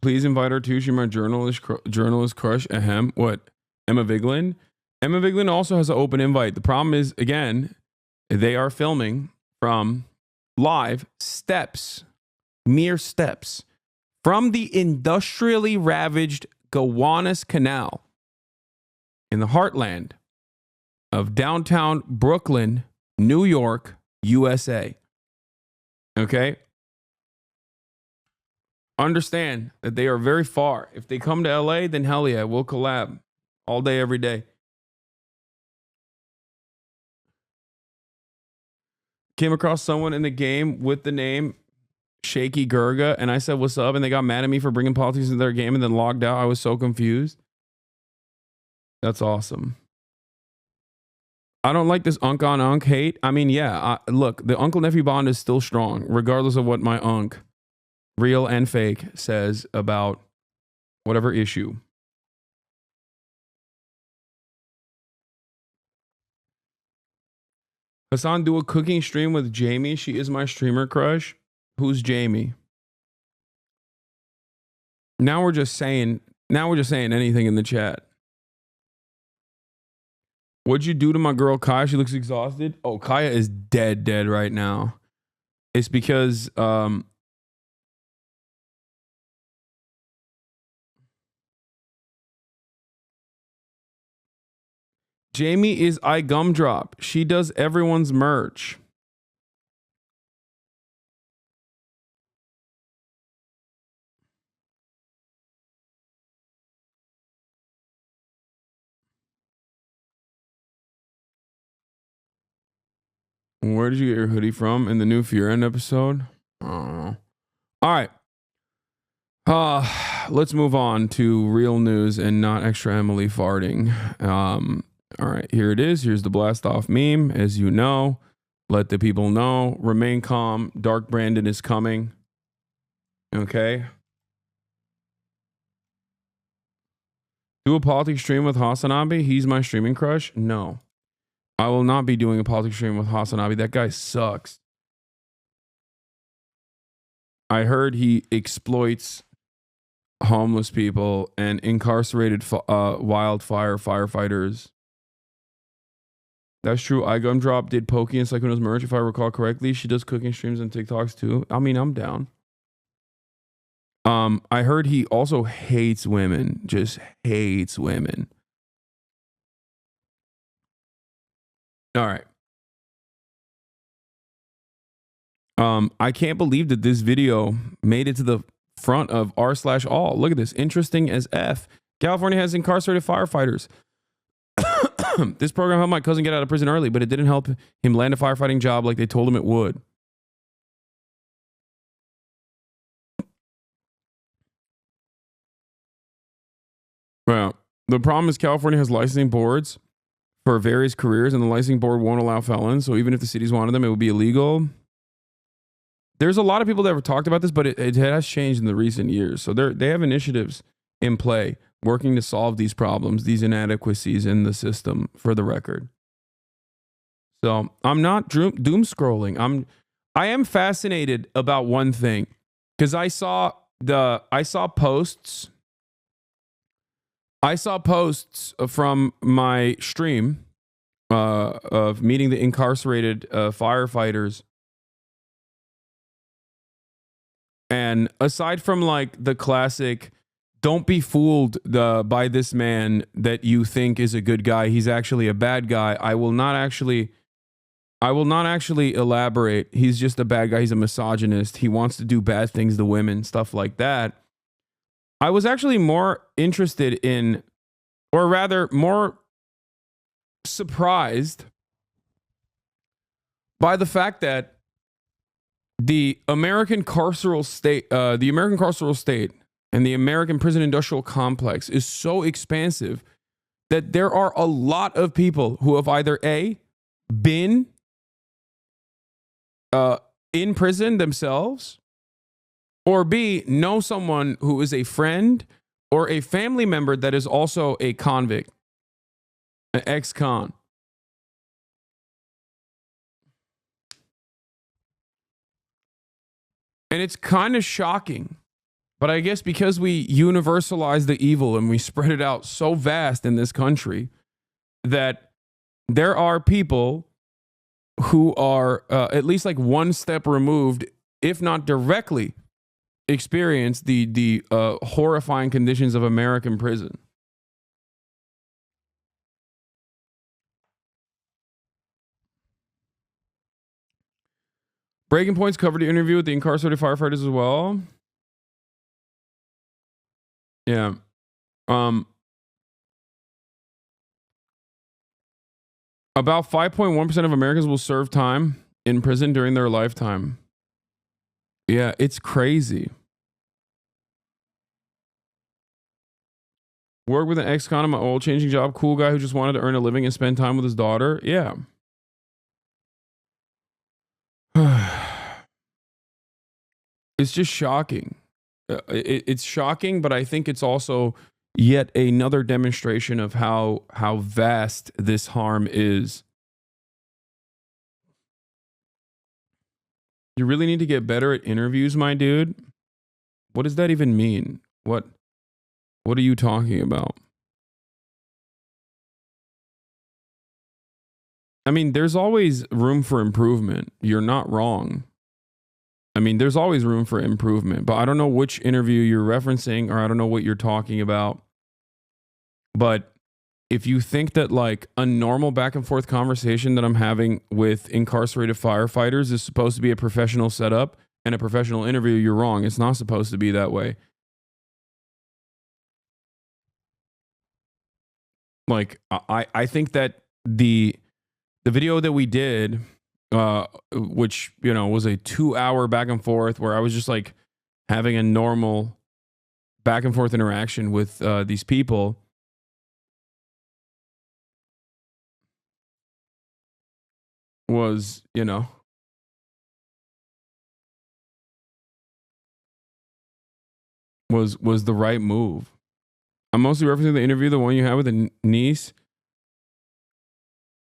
Please invite her too. She's my journalist crush. Ahem. What? Emma Vigeland? Emma Vigeland also has an open invite. The problem is, again, they are filming from live steps, mere steps, from the industrially ravaged Gowanus Canal in the heartland of downtown Brooklyn, New York, USA. Okay? Understand that they are very far. If they come to LA, then hell yeah, we'll collab all day, every day. Came across someone in the game with the name Shaky Gurga, and I said, what's up? And they got mad at me for bringing politics into their game and then logged out. I was so confused. That's awesome. I don't like this unk on unk hate. I mean, yeah, look, the uncle nephew bond is still strong, regardless of what my unk, real and fake, says about whatever issue. Hasan, do a cooking stream with Jamie. She is my streamer crush. Who's Jamie? Now we're just saying anything in the chat. What'd you do to my girl Kaya? She looks exhausted. Oh, Kaya is dead right now. It's because Jamie is iGumdrop. She does everyone's merch. Where did you get your hoodie from? In the new Fear End episode? I don't know. All right. Let's move on to real news and not extra Emily farting. All right, here it is. Here's the blast off meme. As you know, let the people know. Remain calm. Dark Brandon is coming. Okay. Do a politics stream with Hasanabe. He's my streaming crush. No. I will not be doing a politics stream with Hasanabe. That guy sucks. I heard he exploits homeless people and incarcerated wildfire firefighters. That's true. iGumdrop did Pokey and Psychona's merch, if I recall correctly. She does cooking streams and TikToks too. I mean, I'm down. I heard he also hates women. Just hates women. All right. I can't believe that this video made it to the front of r/all. Look at this. Interesting as F. California has incarcerated firefighters. This program helped my cousin get out of prison early, but it didn't help him land a firefighting job like they told him it would. Well, the problem is California has licensing boards for various careers, and the licensing board won't allow felons. So even if the cities wanted them, it would be illegal. There's a lot of people that have talked about this, but it has changed in the recent years. So they have initiatives in play working to solve these problems, these inadequacies in the system, for the record. So I'm not doom scrolling. I am fascinated about one thing, because I saw posts from my stream of meeting the incarcerated firefighters. And aside from like the classic, don't be fooled by this man that you think is a good guy, he's actually a bad guy. I will not actually elaborate. He's just a bad guy. He's a misogynist. He wants to do bad things to women, stuff like that. I was actually more interested in or rather more surprised by the fact that the American carceral state and the American prison industrial complex is so expansive that there are a lot of people who have either A, been in prison themselves, or B, know someone who is a friend or a family member that is also a convict, an ex-con. And it's kind of shocking. But I guess because we universalize the evil and we spread it out so vast in this country, that there are people who are at least like one step removed, if not directly experience the horrifying conditions of American prison. Breaking Points covered the interview with the incarcerated firefighters as well. Yeah. About 5.1% of Americans will serve time in prison during their lifetime. Yeah, it's crazy. Work with an ex-con on my oil changing job. Cool guy who just wanted to earn a living and spend time with his daughter. Yeah. It's just shocking. It's shocking, but I think it's also yet another demonstration of how vast this harm is. You really need to get better at interviews, my dude. What does that even mean? What are you talking about? I mean, there's always room for improvement. You're not wrong. I mean, there's always room for improvement, but I don't know which interview you're referencing, or I don't know what you're talking about. But if you think that like a normal back and forth conversation that I'm having with incarcerated firefighters is supposed to be a professional setup and a professional interview, you're wrong. It's not supposed to be that way. Like, I think that the video that we did, which, you know, was a 2-hour back and forth where I was just like having a normal back and forth interaction with these people, was, you know, was the right move. I'm mostly referencing the interview, the one you had with the niece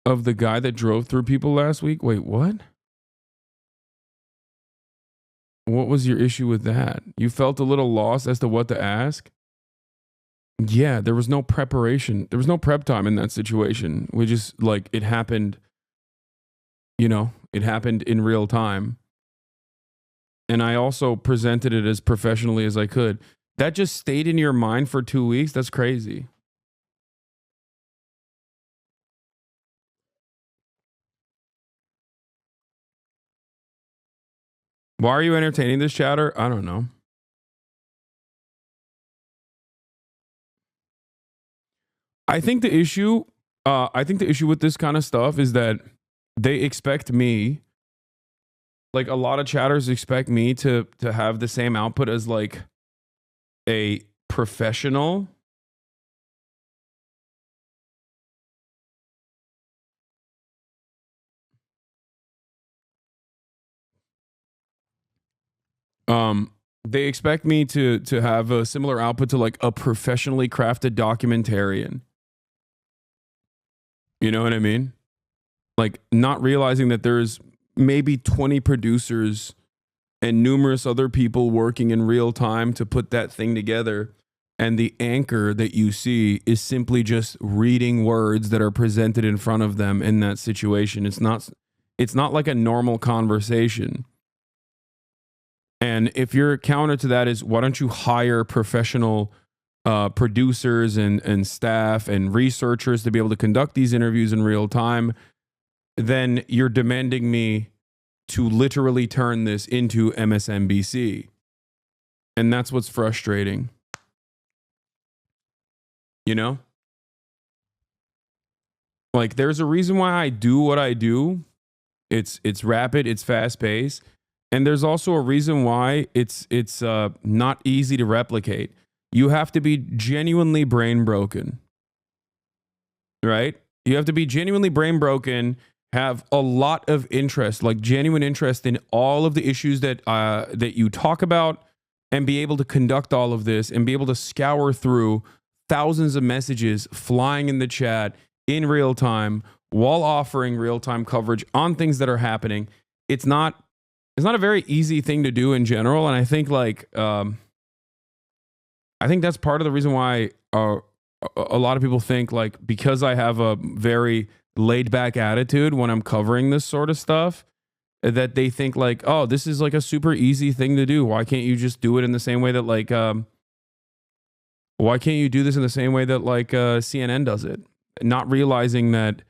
of the guy that drove through people last week. Wait, what? What was your issue with that? You felt a little lost as to what to ask? Yeah, there was no preparation. There was no prep time in that situation. We just, like, it happened, you know, it happened in real time. And I also presented it as professionally as I could. That just stayed in your mind for 2 weeks? That's crazy. Why are you entertaining this chatter? I don't know. I think the issue with this kind of stuff is that they expect me, like a lot of chatters expect me to have the same output as like a professional. They expect me to have a similar output to like a professionally crafted documentarian. You know what I mean? Like, not realizing that there's maybe 20 producers and numerous other people working in real time to put that thing together. And the anchor that you see is simply just reading words that are presented in front of them in that situation. It's not like a normal conversation. And if your counter to that is, why don't you hire professional producers and staff and researchers to be able to conduct these interviews in real time, then you're demanding me to literally turn this into MSNBC. And that's what's frustrating. You know? Like, there's a reason why I do what I do. It's rapid, it's fast paced, and there's also a reason why it's not easy to replicate. You have to be genuinely brain broken, right? You have to be genuinely brain broken, have a lot of interest, like genuine interest in all of the issues that that you talk about, and be able to conduct all of this and be able to scour through thousands of messages flying in the chat in real time while offering real-time coverage on things that are happening. It's not a very easy thing to do in general, and I think I think that's part of the reason why a lot of people think, like, because I have a very laid-back attitude when I'm covering this sort of stuff, that they think like, oh, this is like a super easy thing to do. Why can't you just do it in the same way that like why can't you do this in the same way that like CNN does it? Not realizing that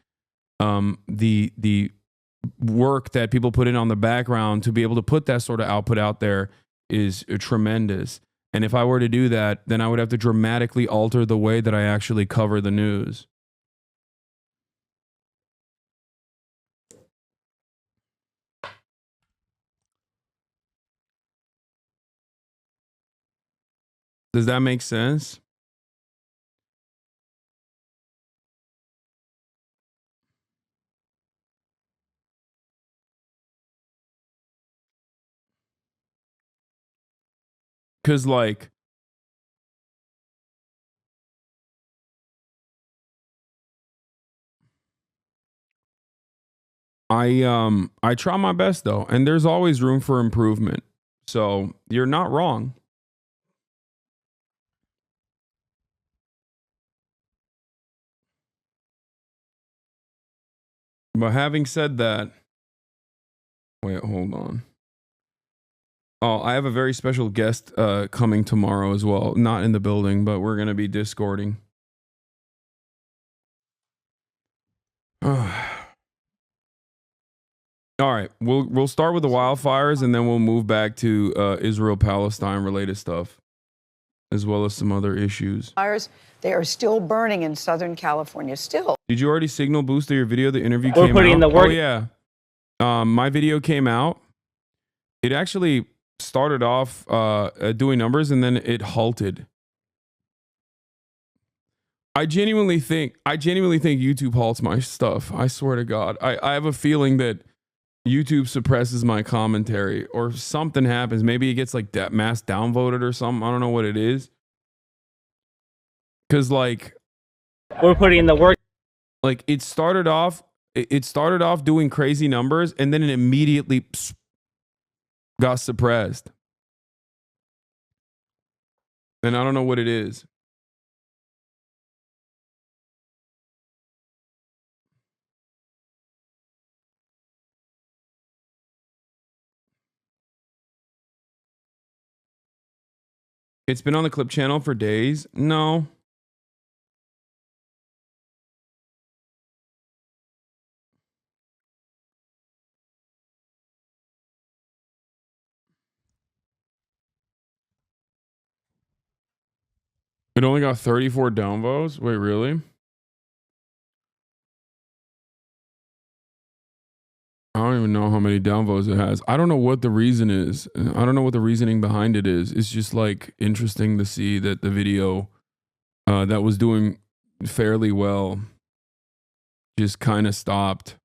the work that people put in on the background to be able to put that sort of output out there is tremendous. And if I were to do that, then I would have to dramatically alter the way that I actually cover the news. Does that make sense? Because like, I try my best though, and there's always room for improvement. So you're not wrong. But having said that, wait, hold on. Oh, I have a very special guest coming tomorrow as well. Not in the building, but we're gonna be Discording. All right, we'll start with the wildfires, and then we'll move back to Israel-Palestine related stuff, as well as some other issues. Fires, they are still burning in Southern California. Still. Did you already signal boost your video? The interview came out. We're putting in the work. Oh yeah, my video came out. It actually started off doing numbers, and then it halted. I genuinely think YouTube halts my stuff. I swear to God, I have a feeling that YouTube suppresses my commentary, or something happens. Maybe it gets like mass downvoted or something. I don't know what it is. Cause like, we're putting in the work. Like it started off doing crazy numbers, and then it immediately got suppressed. And I don't know what it is. It's been on the clip channel for days. No. It only got 34 downvotes? Wait, really? I don't even know how many downvotes it has. I don't know what the reason is. I don't know what the reasoning behind it is. It's just like interesting to see that the video that was doing fairly well just kind of stopped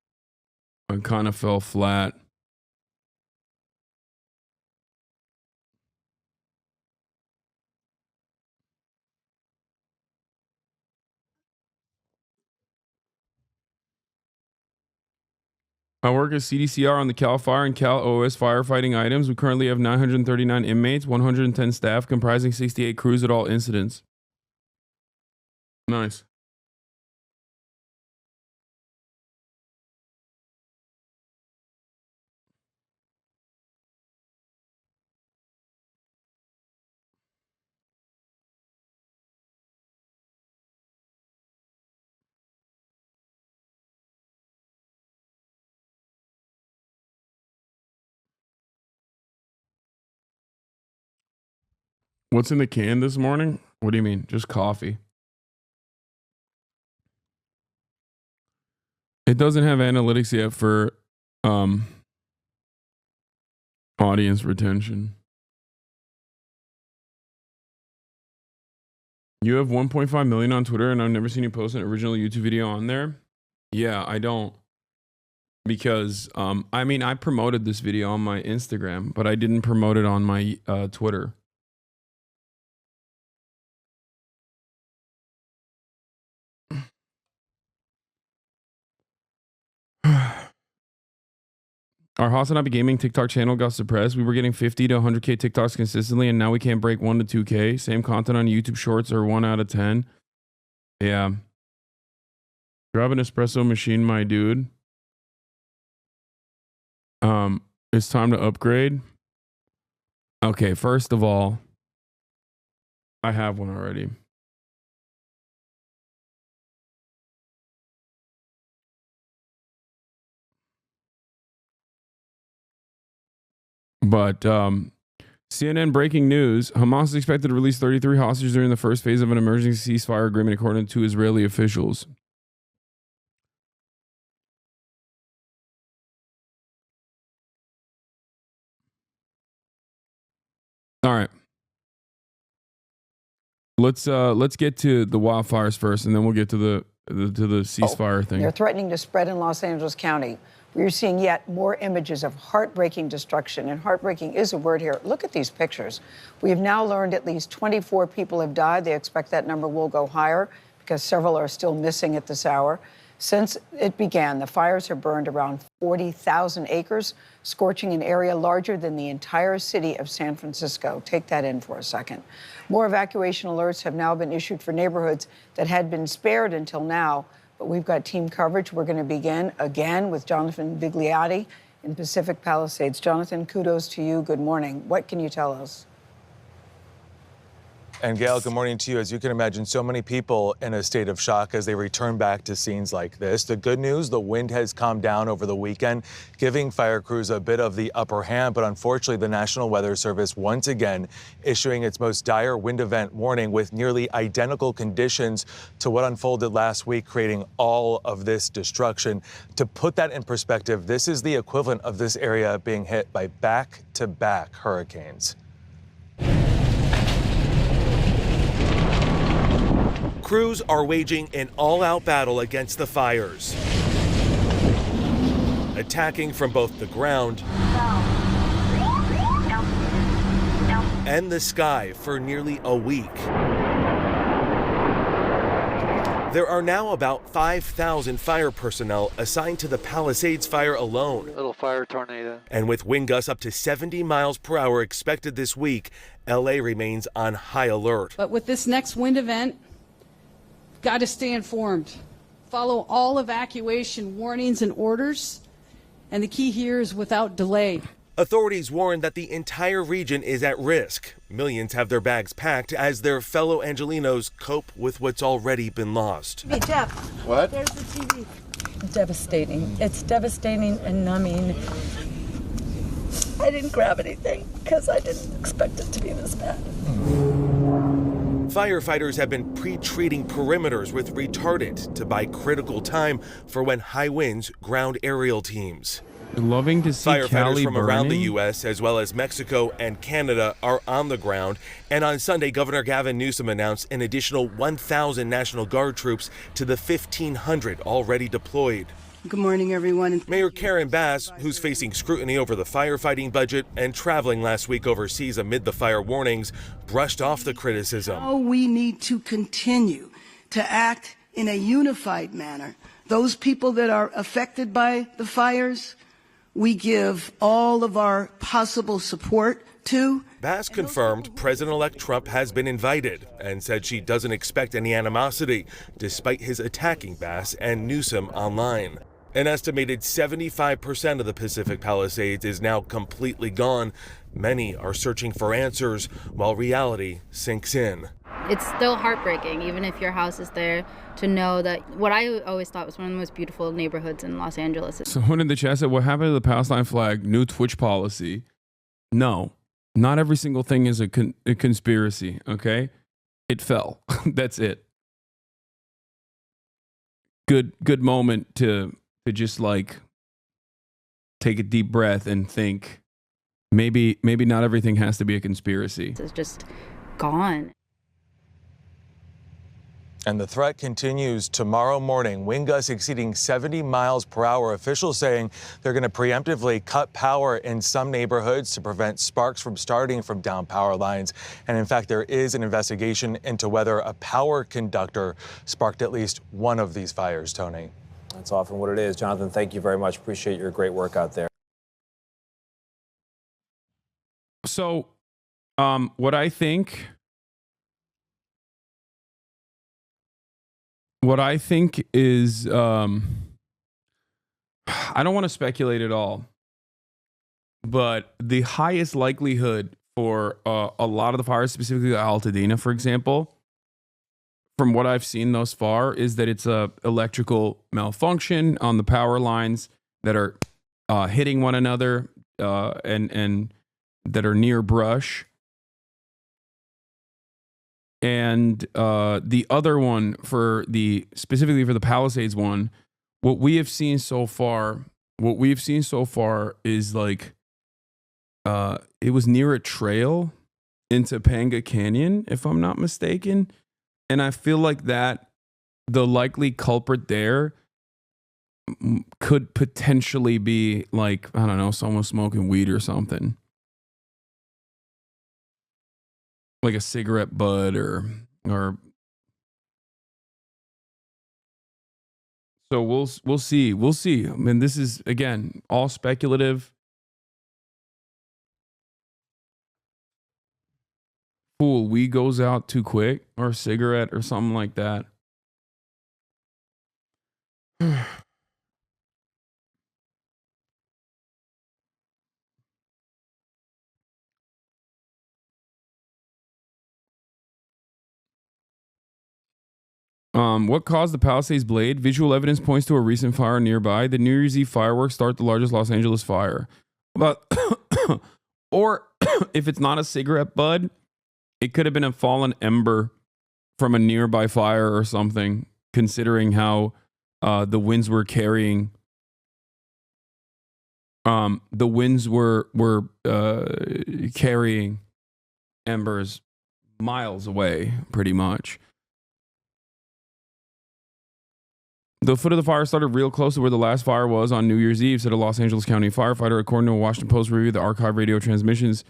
and kind of fell flat. I work as CDCR on the Cal Fire and Cal OS firefighting items. We currently have 939 inmates, 110 staff, comprising 68 crews at all incidents. Nice. What's in the can this morning? What do you mean? Just coffee. It doesn't have analytics yet for audience retention. You have 1.5 million on Twitter, and I've never seen you post an original YouTube video on there. Yeah, I don't. Because, I mean, I promoted this video on my Instagram, but I didn't promote it on my Twitter. Our Hasan Hobby Gaming TikTok channel got suppressed. We were getting 50 to 100K TikToks consistently, and now we can't break 1 to 2K. Same content on YouTube Shorts are 1 out of 10. Yeah. Grab an espresso machine, my dude. It's time to upgrade. Okay, first of all, I have one already. But CNN breaking news. Hamas is expected to release 33 hostages during the first phase of an emergency ceasefire agreement, according to Israeli officials. All right. Let's get to the wildfires first, and then we'll get to the ceasefire thing. They're threatening to spread in Los Angeles County. We're seeing yet more images of heartbreaking destruction, and heartbreaking is a word here. Look at these pictures. We have now learned at least 24 people have died. They expect that number will go higher because several are still missing at this hour. Since it began, the fires have burned around 40,000 acres, scorching an area larger than the entire city of San Francisco. Take that in for a second. More evacuation alerts have now been issued for neighborhoods that had been spared until now. But we've got team coverage. We're going to begin again with Jonathan Vigliotti in Pacific Palisades. Jonathan, kudos to you. Good morning. What can you tell us? And Gail, good morning to you. As you can imagine, so many people in a state of shock as they return back to scenes like this. The good news, the wind has calmed down over the weekend, giving fire crews a bit of the upper hand. But unfortunately, the National Weather Service once again issuing its most dire wind event warning with nearly identical conditions to what unfolded last week, creating all of this destruction. To put that in perspective, this is the equivalent of this area being hit by back-to-back hurricanes. Crews are waging an all-out battle against the fires, attacking from both the ground and the sky for nearly a week. There are now about 5,000 fire personnel assigned to the Palisades fire alone. Little fire tornado. And with wind gusts up to 70 miles per hour expected this week, LA remains on high alert. But with this next wind event, got to stay informed. Follow all evacuation warnings and orders. And the key here is without delay. Authorities warn that the entire region is at risk. Millions have their bags packed as their fellow Angelenos cope with what's already been lost. Hey, Jeff. What? There's the TV. Devastating. It's devastating and numbing. I didn't grab anything because I didn't expect it to be this bad. Firefighters have been pre-treating perimeters with retardant to buy critical time for when high winds ground aerial teams. Loving to see Firefighters Cali from around the burning. U.S. as well as Mexico and Canada are on the ground. And on Sunday, Governor Gavin Newsom announced an additional 1,000 National Guard troops to the 1,500 already deployed. Good morning, everyone. Mayor Karen Bass, who's facing scrutiny over the firefighting budget and traveling last week overseas amid the fire warnings, brushed off the criticism. Now we need to continue to act in a unified manner. Those people that are affected by the fires, we give all of our possible support to. Bass confirmed President-elect Trump has been invited and said she doesn't expect any animosity, despite his attacking Bass and Newsom online. An estimated 75% of the Pacific Palisades is now completely gone. Many are searching for answers while reality sinks in. It's still heartbreaking, even if your house is there, to know that what I always thought was one of the most beautiful neighborhoods in Los Angeles. Someone in the chat said, what happened to the Palestine flag? New Twitch policy. No, not every single thing is a conspiracy, okay? It fell. That's it. Good moment to to just like take a deep breath and think maybe not everything has to be a conspiracy. It's just gone. And the threat continues tomorrow morning. Wind gusts exceeding 70 miles per hour. Officials saying they're going to preemptively cut power in some neighborhoods to prevent sparks from starting from down power lines. And in fact, there is an investigation into whether a power conductor sparked at least one of these fires, Tony. That's often what it is. Jonathan, thank you very much. Appreciate your great work out there. So, what I think is, I don't want to speculate at all, but the highest likelihood for a lot of the fires, specifically Altadena, for example, from what I've seen thus far, is that it's a electrical malfunction on the power lines that are hitting one another and that are near brush. And the other one specifically for the Palisades one, what we have seen so far is like it was near a trail into Panga Canyon, if I'm not mistaken. And I feel like that the likely culprit there could potentially be like, I don't know, someone smoking weed or something. Like a cigarette butt or so we'll see. I mean, this is again all speculative. Fool, weed goes out too quick, or a cigarette or something like that. What caused the Palisades blade? Visual evidence points to a recent fire nearby. The New Year's Eve fireworks start the largest Los Angeles fire. But or if it's not a cigarette bud, it could have been a fallen ember from a nearby fire or something, considering how the winds were carrying. The winds were carrying embers miles away, pretty much. The foot of the fire started real close to where the last fire was on New Year's Eve, said a Los Angeles County firefighter. According to a Washington Post review of the archive radio transmissions,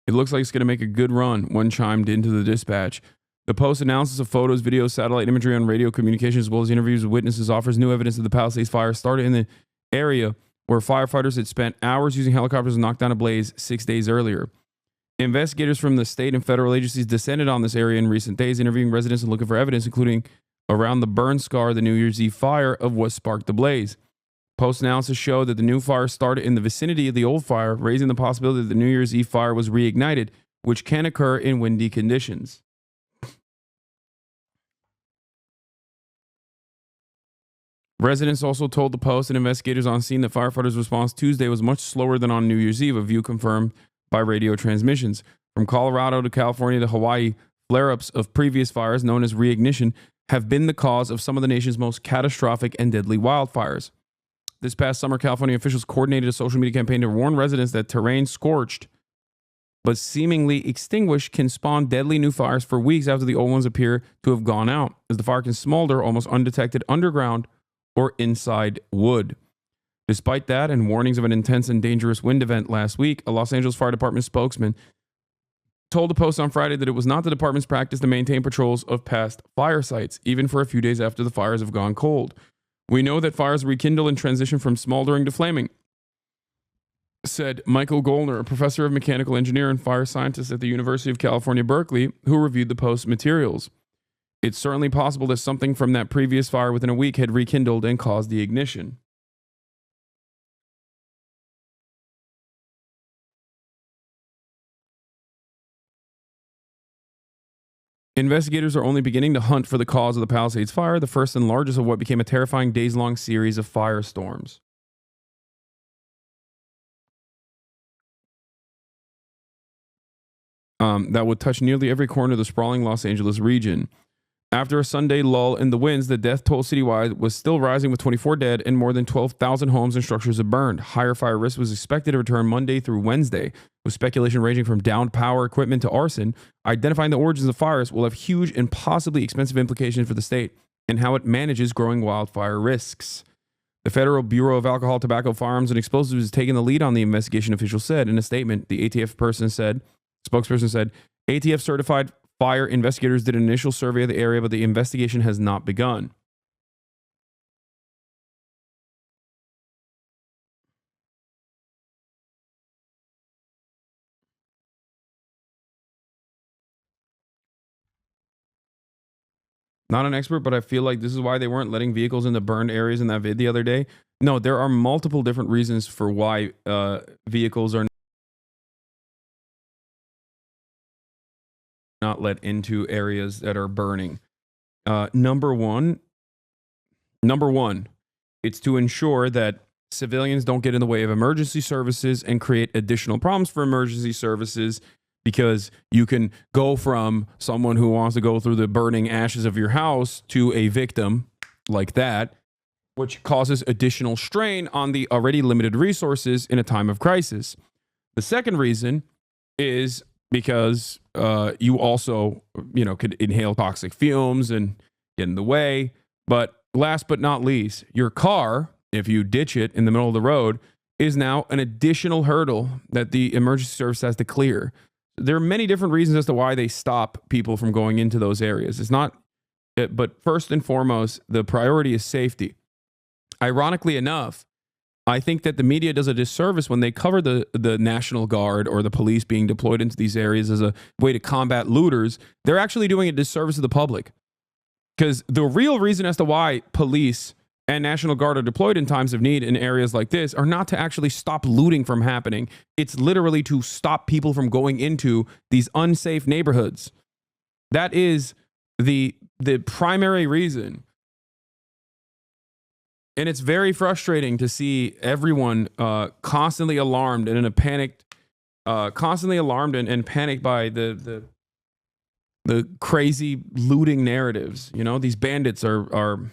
it looks like it's going to make a good run, one chimed into the dispatch. The Post analysis of photos, videos, satellite imagery on radio communications, as well as interviews with witnesses, offers new evidence that the Palisades fire started in the area where firefighters had spent hours using helicopters to knock down a blaze 6 days earlier. Investigators from the state and federal agencies descended on this area in recent days, interviewing residents and looking for evidence, including around the burn scar of the New Year's Eve fire of what sparked the blaze. Post analysis showed that the new fire started in the vicinity of the old fire, raising the possibility that the New Year's Eve fire was reignited, which can occur in windy conditions. Residents also told the Post and investigators on scene that firefighters' response Tuesday was much slower than on New Year's Eve, a view confirmed by radio transmissions. From Colorado to California to Hawaii, flare-ups of previous fires, known as reignition, have been the cause of some of the nation's most catastrophic and deadly wildfires. This past summer, California officials coordinated a social media campaign to warn residents that terrain scorched but seemingly extinguished can spawn deadly new fires for weeks after the old ones appear to have gone out, as the fire can smolder almost undetected underground or inside wood. Despite that and warnings of an intense and dangerous wind event last week, a Los Angeles Fire Department spokesman told the Post on Friday that it was not the department's practice to maintain patrols of past fire sites, even for a few days after the fires have gone cold. We know that fires rekindle and transition from smoldering to flaming, said Michael Goldner, a professor of mechanical engineer and fire scientist at the University of California, Berkeley, who reviewed the Post's materials. It's certainly possible that something from that previous fire within a week had rekindled and caused the ignition. Investigators are only beginning to hunt for the cause of the Palisades fire, the first and largest of what became a terrifying days-long series of firestorms. That would touch nearly every corner of the sprawling Los Angeles region. After a Sunday lull in the winds, the death toll citywide was still rising with 24 dead and more than 12,000 homes and structures have burned. Higher fire risk was expected to return Monday through Wednesday, with speculation ranging from downed power equipment to arson. Identifying the origins of fires will have huge and possibly expensive implications for the state and how it manages growing wildfire risks. The Federal Bureau of Alcohol, Tobacco, Firearms, and Explosives is taking the lead on the investigation, officials said. In a statement, the ATF spokesperson said, ATF certified fire investigators did an initial survey of the area, but the investigation has not begun. Not an expert, but I feel like this is why they weren't letting vehicles into burned areas in that vid the other day. No, there are multiple different reasons for why vehicles are not let into areas that are burning. Number one, it's to ensure that civilians don't get in the way of emergency services and create additional problems for emergency services, because you can go from someone who wants to go through the burning ashes of your house to a victim like that, which causes additional strain on the already limited resources in a time of crisis. The second reason is because you also, could inhale toxic fumes and get in the way. But last but not least, your car, if you ditch it in the middle of the road, is now an additional hurdle that the emergency service has to clear. There are many different reasons as to why they stop people from going into those areas. It's not, but first and foremost, the priority is safety. Ironically enough, I think that the media does a disservice when they cover the National Guard or the police being deployed into these areas as a way to combat looters. They're actually doing a disservice to the public, because the real reason as to why police and National Guard are deployed in times of need in areas like this are not to actually stop looting from happening. It's literally to stop people from going into these unsafe neighborhoods. That is the primary reason. And it's very frustrating to see everyone constantly alarmed and in a panicked, constantly alarmed and panicked by the crazy looting narratives. These bandits are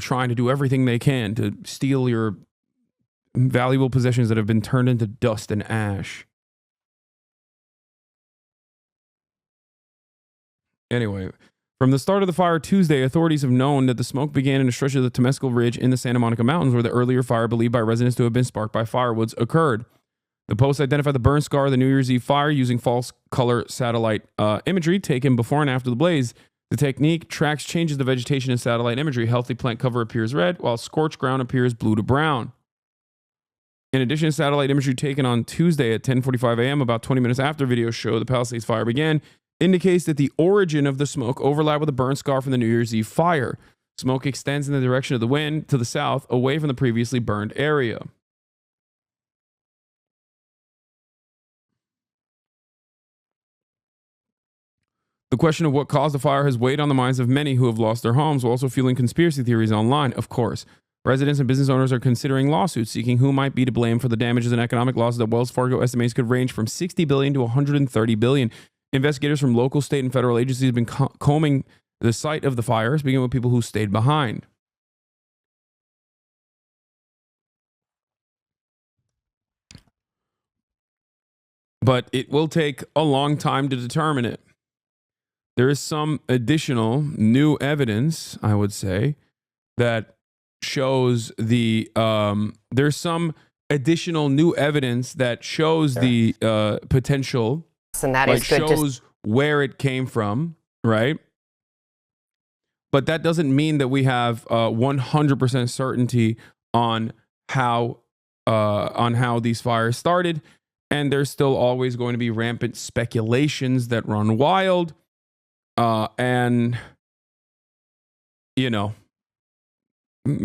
trying to do everything they can to steal your valuable possessions that have been turned into dust and ash. Anyway, from the start of the fire Tuesday, authorities have known that the smoke began in a stretch of the Temescal Ridge in the Santa Monica Mountains, where the earlier fire believed by residents to have been sparked by firewoods occurred. The Post identified the burn scar of the New Year's Eve fire using false color satellite imagery taken before and after the blaze. The technique tracks changes the vegetation in satellite imagery. Healthy plant cover appears red, while scorched ground appears blue to brown. In addition, satellite imagery taken on Tuesday at 10:45 a.m., about 20 minutes after video show the Palisades fire began, indicates that the origin of the smoke overlapped with a burn scar from the New Year's Eve fire. Smoke extends in the direction of the wind to the south, away from the previously burned area. The question of what caused the fire has weighed on the minds of many who have lost their homes, while also fueling conspiracy theories online, of course. Residents and business owners are considering lawsuits seeking who might be to blame for the damages and economic losses that Wells Fargo estimates could range from $60 billion to $130 billion. Investigators from local, state, and federal agencies have been combing the site of the fires, beginning with people who stayed behind. But it will take a long time to determine it. There is some additional new evidence, I would say, that shows the there's some additional new evidence that shows the potential, and that is good, shows where it came from, right? But that doesn't mean that we have 100% certainty on how these fires started, and there's still always going to be rampant speculations that run wild. And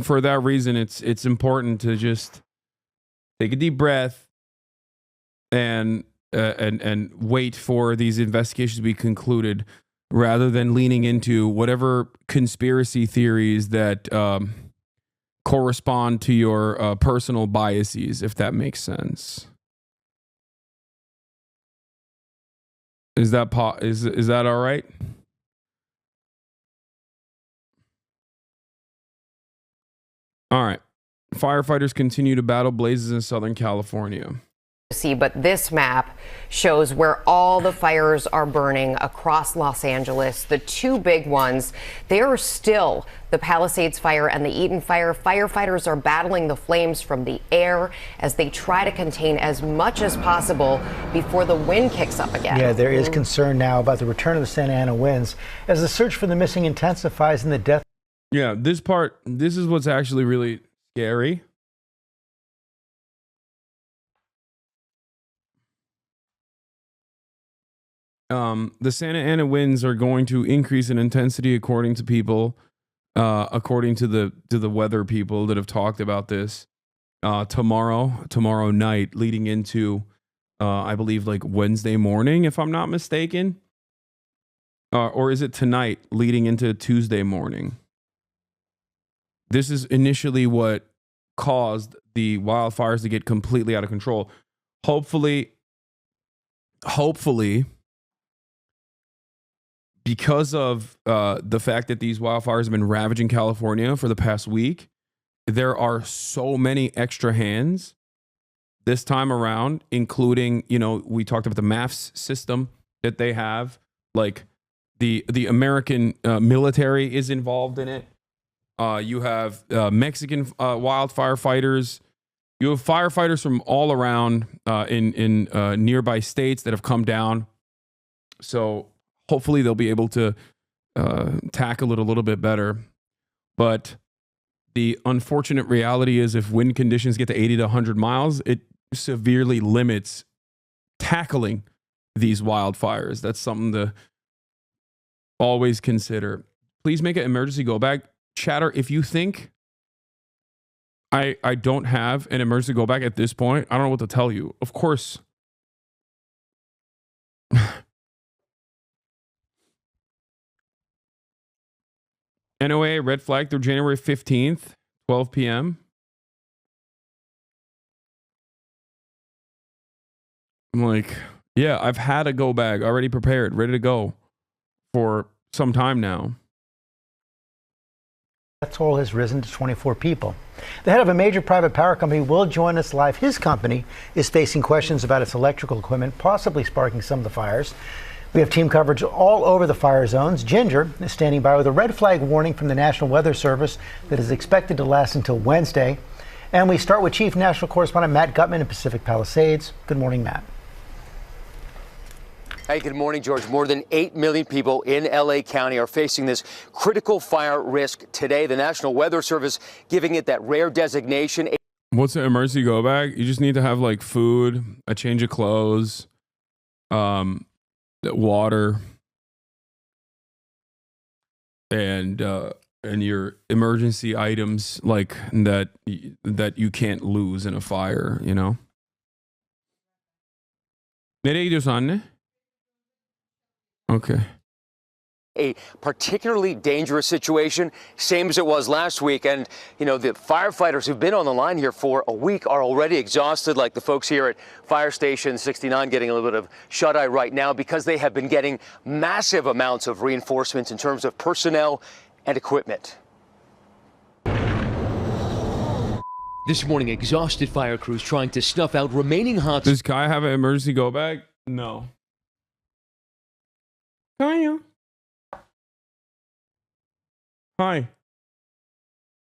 for that reason, it's important to just take a deep breath and wait for these investigations to be concluded, rather than leaning into whatever conspiracy theories that correspond to your personal biases, if that makes sense. Is that is that all right? All right. Firefighters continue to battle blazes in Southern California. But this map shows where all the fires are burning across Los Angeles. The two big ones, they are still the Palisades fire and the Eden fire. Firefighters are battling the flames from the air as they try to contain as much as possible before the wind kicks up again. Yeah, there is concern now about the return of the Santa Ana winds as the search for the missing intensifies and the death. Yeah, this is what's actually really scary. The Santa Ana winds are going to increase in intensity according to people, according to the weather people that have talked about this. Tomorrow night, leading into, I believe, like Wednesday morning, if I'm not mistaken. Or is it tonight, leading into Tuesday morning? This is initially what caused the wildfires to get completely out of control. Hopefully, because of the fact that these wildfires have been ravaging California for the past week, there are so many extra hands this time around, including, we talked about the MAFS system that they have. Like the American military is involved in it. You have Mexican wildfire fighters. You have firefighters from all around in nearby states that have come down. So hopefully they'll be able to tackle it a little bit better. But the unfortunate reality is if wind conditions get to 80 to 100 miles, it severely limits tackling these wildfires. That's something to always consider. Please make an emergency go back. Chatter, if you think I don't have an emergency go back at this point, I don't know what to tell you. Of course. NOAA red flag through January 15th, 12 p.m. I'm like, yeah, I've had a go bag already prepared, ready to go for some time now. That toll has risen to 24 people. The head of a major private power company will join us live. His company is facing questions about its electrical equipment, possibly sparking some of the fires. We have team coverage all over the fire zones. Ginger is standing by with a red flag warning from the National Weather Service that is expected to last until Wednesday. And we start with Chief National Correspondent Matt Gutman in Pacific Palisades. Good morning, Matt. Hey, good morning, George. More than 8 million people in LA County are facing this critical fire risk today. The National Weather Service giving it that rare designation. What's an emergency go bag? You just need to have like food, a change of clothes, water, and your emergency items like that you can't lose in a fire, you know. Nereye gidiyorsun anne? Okay. A particularly dangerous situation, same as it was last week. And, the firefighters who've been on the line here for a week are already exhausted, like the folks here at Fire Station 69 getting a little bit of shut-eye right now because they have been getting massive amounts of reinforcements in terms of personnel and equipment. This morning, exhausted fire crews trying to snuff out remaining hot. Does Kaya have an emergency go bag? No. Kaya. Hi.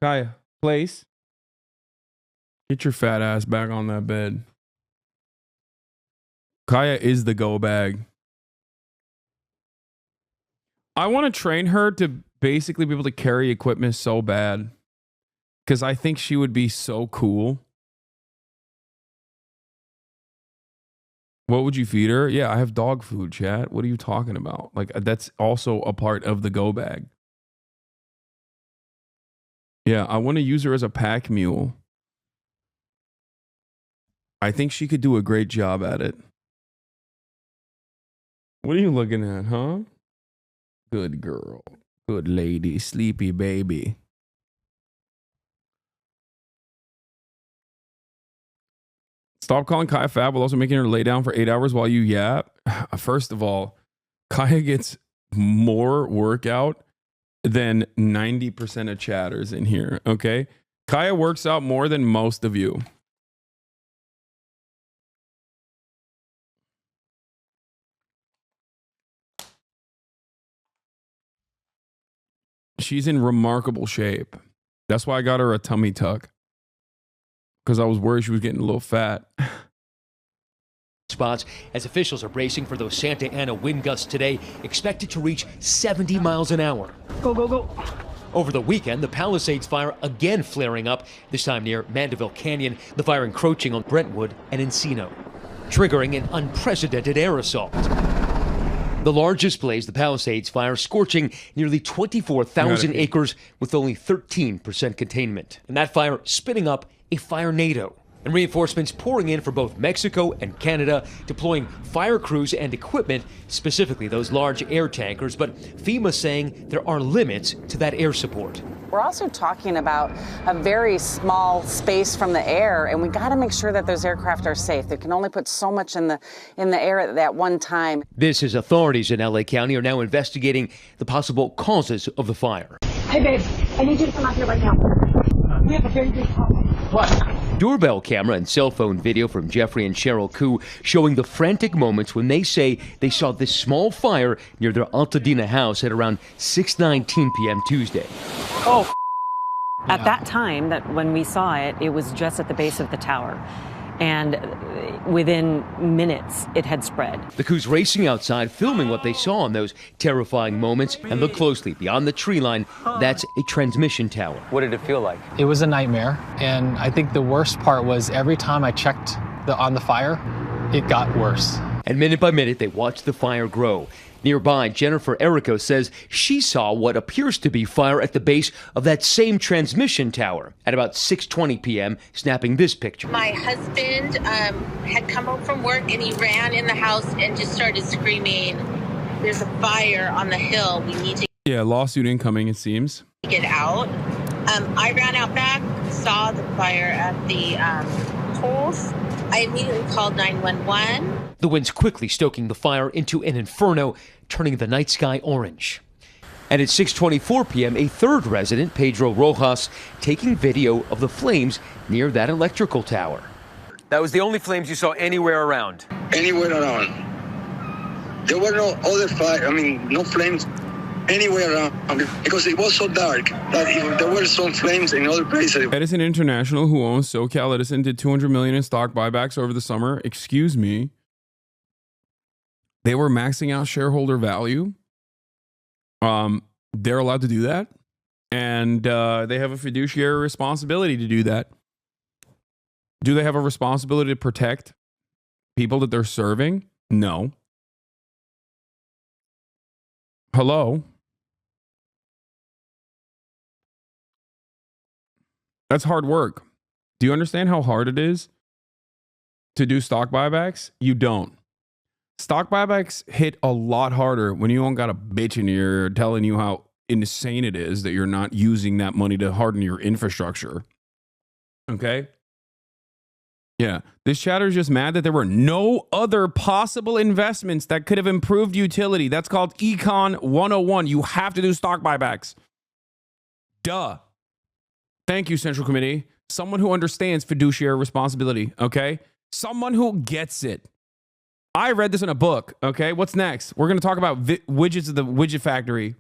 Kaya, place. Get your fat ass back on that bed. Kaya is the go bag. I want to train her to basically be able to carry equipment so bad. Because I think she would be so cool. What would you feed her? Yeah, I have dog food, chat. What are you talking about? Like, that's also a part of the go bag. Yeah, I want to use her as a pack mule. I think she could do a great job at it. What are you looking at, huh? Good girl. Good lady. Sleepy baby. Stop calling Kaya fat while also making her lay down for 8 hours while you yap. First of all, Kaya gets more workout than 90% of chatters in here, okay? Kaya works out more than most of you. She's in remarkable shape. That's why I got her a tummy tuck. Because I was worried she was getting a little fat. Spots as officials are bracing for those Santa Ana wind gusts today, expected to reach 70 miles an hour. Go, go, go. Over the weekend, the Palisades fire again flaring up, this time near Mandeville Canyon, the fire encroaching on Brentwood and Encino, triggering an unprecedented air assault. The largest blaze, the Palisades fire, scorching nearly 24,000 acres with only 13% containment. And that fire spinning up a fire NATO. And reinforcements pouring in for both Mexico and Canada, deploying fire crews and equipment, specifically those large air tankers. But FEMA saying there are limits to that air support. We're also talking about a very small space from the air, and we got to make sure that those aircraft are safe. They can only put so much in the air at that one time. This is authorities in LA County are now investigating the possible causes of the fire. Hey, babe, I need you to come out here right now. We have a very big problem. What? Doorbell camera and cell phone video from Jeffrey and Cheryl Koo showing the frantic moments when they say they saw this small fire near their Altadena house at around 6:19 p.m. Tuesday. Oh, at that time, that when we saw it, it was just at the base of the tower. And within minutes, it had spread. The Koos racing outside, filming what they saw in those terrifying moments. And look closely, beyond the tree line, that's a transmission tower. What did it feel like? It was a nightmare. And I think the worst part was every time I checked on the fire, it got worse. And minute by minute, they watched the fire grow. Nearby, Jennifer Errico says she saw what appears to be fire at the base of that same transmission tower at about 6:20 p.m., snapping this picture. My husband had come home from work and he ran in the house and just started screaming, "There's a fire on the hill. We need to Yeah, lawsuit incoming, it seems. get out." I ran out back, saw the fire at the poles. I immediately called 911. The winds quickly stoking the fire into an inferno, turning the night sky orange. And at 6:24 p.m., a third resident, Pedro Rojas, taking video of the flames near that electrical tower. That was the only flames you saw anywhere around? Anywhere around. There were no other fire, no flames anywhere around because it was so dark that if there were some flames in other places. Edison International, who owns SoCal Edison, did $200 million in stock buybacks over the summer. Excuse me. They were maxing out shareholder value. They're allowed to do that. And they have a fiduciary responsibility to do that. Do they have a responsibility to protect people that they're serving? No. Hello? That's hard work. Do you understand how hard it is to do stock buybacks? You don't. Stock buybacks hit a lot harder when you don't got a bitch in your ear telling you how insane it is that you're not using that money to harden your infrastructure. Okay? Yeah. This chatter is just mad that there were no other possible investments that could have improved utility. That's called Econ 101. You have to do stock buybacks. Duh. Thank you, Central Committee. Someone who understands fiduciary responsibility, okay? Someone who gets it. I read this in a book, okay? What's next? We're going to talk about widgets of the widget factory.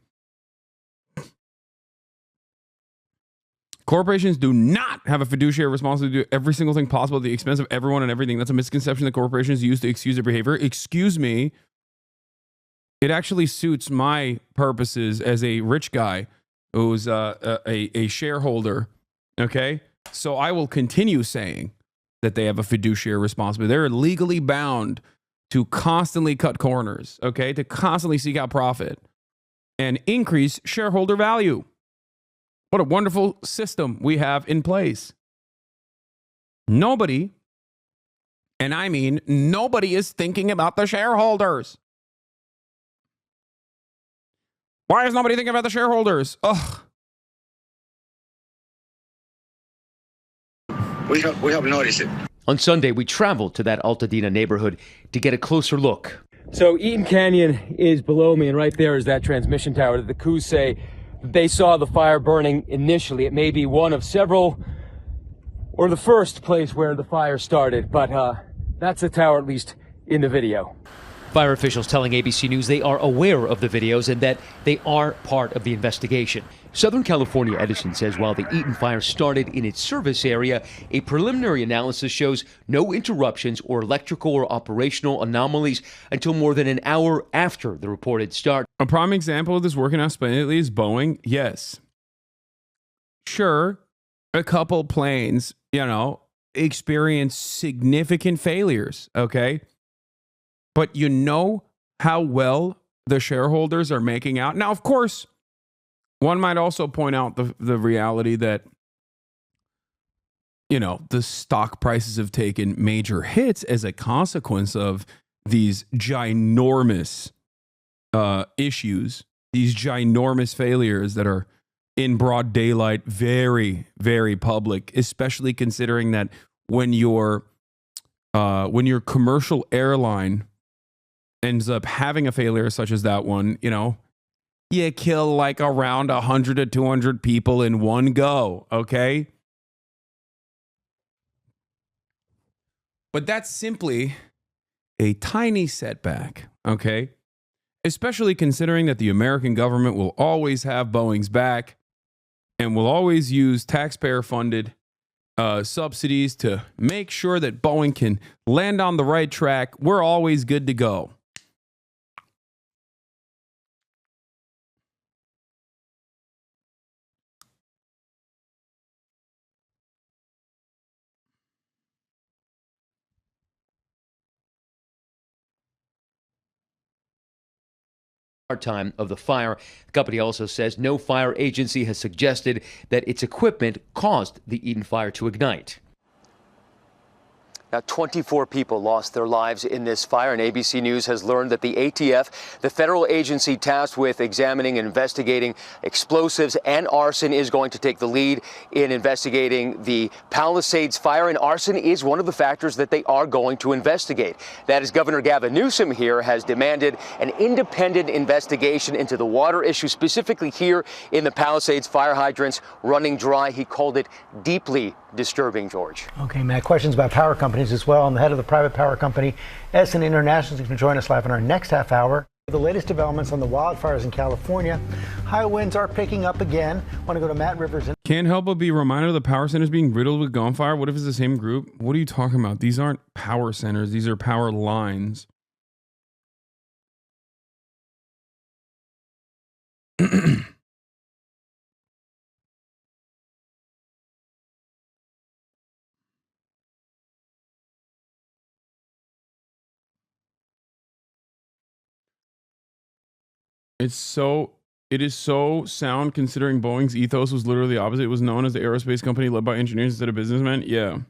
Corporations do not have a fiduciary responsibility to do every single thing possible at the expense of everyone and everything. That's a misconception that corporations use to excuse their behavior. Excuse me. It actually suits my purposes as a rich guy who's a shareholder, okay? So I will continue saying that they have a fiduciary responsibility. They're legally bound to constantly cut corners, okay? To constantly seek out profit and increase shareholder value. What a wonderful system we have in place. Nobody, and I mean nobody, is thinking about the shareholders. Why is nobody thinking about the shareholders? Ugh. We have noticed it. On Sunday, we traveled to that Altadena neighborhood to get a closer look. So Eaton Canyon is below me, and right there is that transmission tower that the crews say they saw the fire burning initially. It may be one of several, or the first place where the fire started, but that's the tower, at least in the video. Fire officials telling ABC News they are aware of the videos and that they are part of the investigation. Southern California Edison says while the Eaton fire started in its service area, a preliminary analysis shows no interruptions or electrical or operational anomalies until more than an hour after the reported start. A prime example of this working out splendidly is Boeing. Yes. Sure, a couple planes, experience significant failures, okay? But you know how well the shareholders are making out. Now, of course, one might also point out the reality that, the stock prices have taken major hits as a consequence of these ginormous issues, these ginormous failures that are in broad daylight, very, very public, especially considering that when your commercial airline ends up having a failure such as that one, you kill like around 100 to 200 people in one go, okay? But that's simply a tiny setback, okay? Especially considering that the American government will always have Boeing's back and will always use taxpayer-funded subsidies to make sure that Boeing can land on the right track. We're always good to go. Time of the fire. The company also says no fire agency has suggested that its equipment caused the Eaton fire to ignite. Now, 24 people lost their lives in this fire, and ABC News has learned that the ATF, the federal agency tasked with examining and investigating explosives and arson, is going to take the lead in investigating the Palisades fire, and arson is one of the factors that they are going to investigate. That is, Governor Gavin Newsom here has demanded an independent investigation into the water issue, specifically here in the Palisades fire hydrants running dry. He called it deeply disturbing, George. Okay, Matt, questions about power companies as well. And the head of the private power company, Hasan International, is going to join us live in our next half hour. The latest developments on the wildfires in California. High winds are picking up again. Want to go to Matt Rivers. Can't help but be reminded of the power centers being riddled with gunfire. What if it's the same group? What are you talking about? These aren't power centers. These are power lines. It is so sound considering Boeing's ethos was literally the opposite. It was known as the aerospace company led by engineers instead of businessmen. Yeah.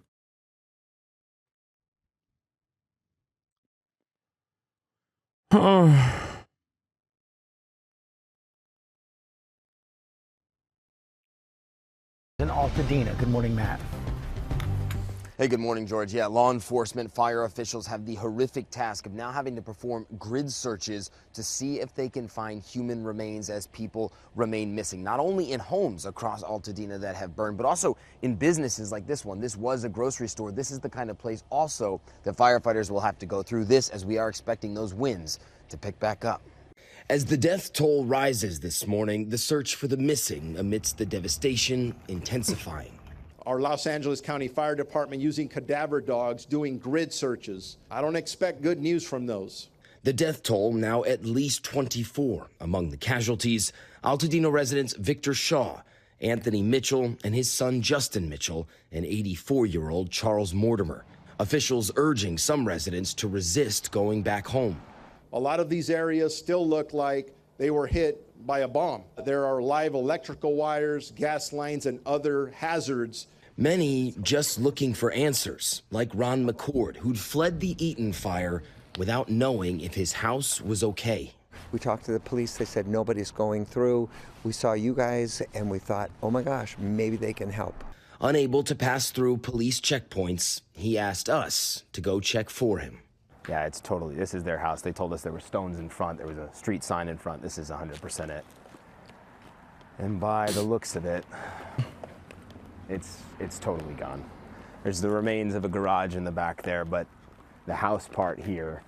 In Altadena. Good morning, Matt. Hey, good morning, George. Yeah, law enforcement, fire officials have the horrific task of now having to perform grid searches to see if they can find human remains as people remain missing, not only in homes across Altadena that have burned, but also in businesses like this one. This was a grocery store. This is the kind of place also that firefighters will have to go through this as we are expecting those winds to pick back up. As the death toll rises this morning, the search for the missing amidst the devastation intensifying. Our Los Angeles County Fire Department using cadaver dogs doing grid searches. I don't expect good news from those. The death toll now at least 24. Among the casualties, Altadena residents Victor Shaw, Anthony Mitchell, and his son Justin Mitchell, and 84-year-old Charles Mortimer. Officials urging some residents to resist going back home. A lot of these areas still look like they were hit by a bomb. There are live electrical wires, gas lines, and other hazards. Many just looking for answers, like Ron McCord, who'd fled the Eaton fire without knowing if his house was okay. We talked to the police. They said nobody's going through. We saw you guys, and we thought, oh my gosh, maybe they can help. Unable to pass through police checkpoints, he asked us to go check for him. Yeah, this is their house. They told us there were stones in front. There was a street sign in front. This is 100% it. And by the looks of it, it's totally gone. There's the remains of a garage in the back there, but the house part here,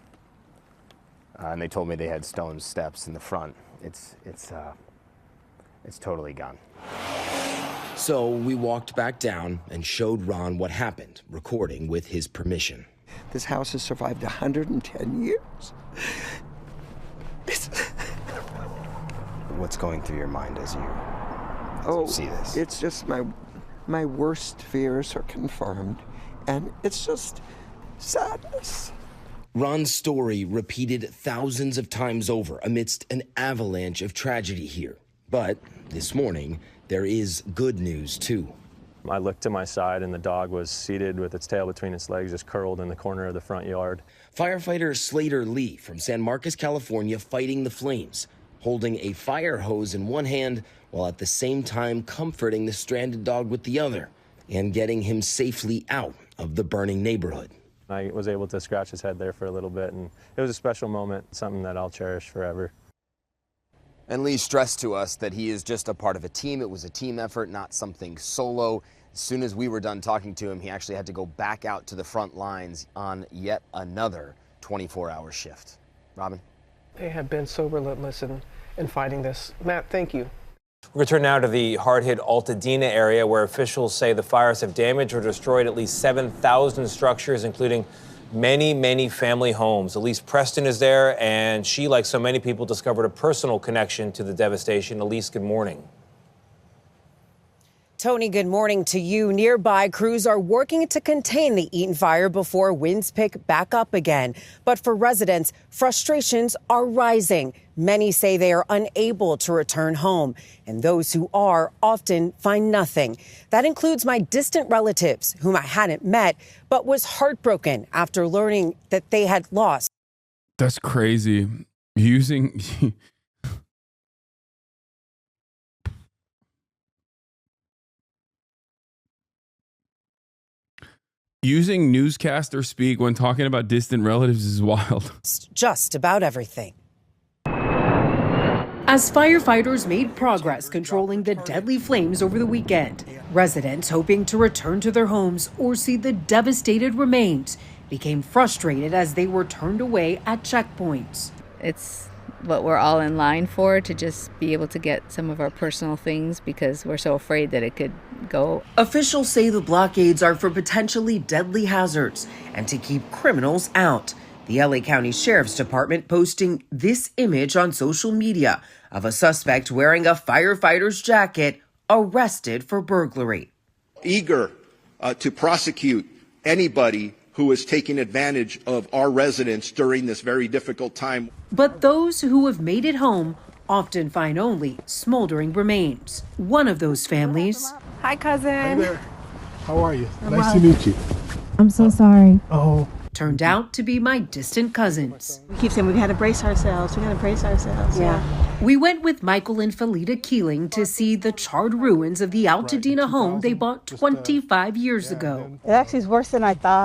and they told me they had stone steps in the front. It's totally gone. So we walked back down and showed Ron what happened, recording with his permission. This house has survived 110 years. What's going through your mind as you see this? It's just my worst fears are confirmed, and it's just sadness. Ron's story repeated thousands of times over amidst an avalanche of tragedy here. But this morning, there is good news too. I looked to my side and the dog was seated with its tail between its legs, just curled in the corner of the front yard. Firefighter Slater Lee from San Marcos, California, fighting the flames, holding a fire hose in one hand while at the same time comforting the stranded dog with the other and getting him safely out of the burning neighborhood. I was able to scratch his head there for a little bit, and it was a special moment, something that I'll cherish forever. And Lee stressed to us that he is just a part of a team. It was a team effort, not something solo. As soon as we were done talking to him, he actually had to go back out to the front lines on yet another 24-hour shift. Robin? They have been so relentless in fighting this. Matt, thank you. We return now to the hard-hit Altadena area, where officials say the fires have damaged or destroyed at least 7,000 structures, including many, many family homes. Elise Preston is there, and she, like so many people, discovered a personal connection to the devastation. Elise, good morning. Tony, good morning to you. Nearby, crews are working to contain the Eaton fire before winds pick back up again. But for residents, frustrations are rising. Many say they are unable to return home, and those who are often find nothing. That includes my distant relatives, whom I hadn't met, but was heartbroken after learning that they had lost. That's crazy. Using newscaster speak when talking about distant relatives is wild. Just about everything. As firefighters made progress controlling the deadly flames over the weekend, residents hoping to return to their homes or see the devastated remains became frustrated as they were turned away at checkpoints. It's what we're all in line for, to just be able to get some of our personal things because we're so afraid that it could go. Officials say the blockades are for potentially deadly hazards and to keep criminals out. The LA County Sheriff's Department posting this image on social media of a suspect wearing a firefighter's jacket arrested for burglary. Eager to prosecute anybody who is taking advantage of our residents during this very difficult time. But those who have made it home often find only smoldering remains. One of those families. Hi, cousin. Hi there. How are you? I'm Nice well. to meet you. I'm so sorry. Oh. Turned out to be my distant cousins. We keep saying we got to brace ourselves. We got to brace ourselves. Yeah. We went with Michael and Felita Keeling to see the charred ruins of the Altadena home they bought 25 years ago. It actually is worse than I thought.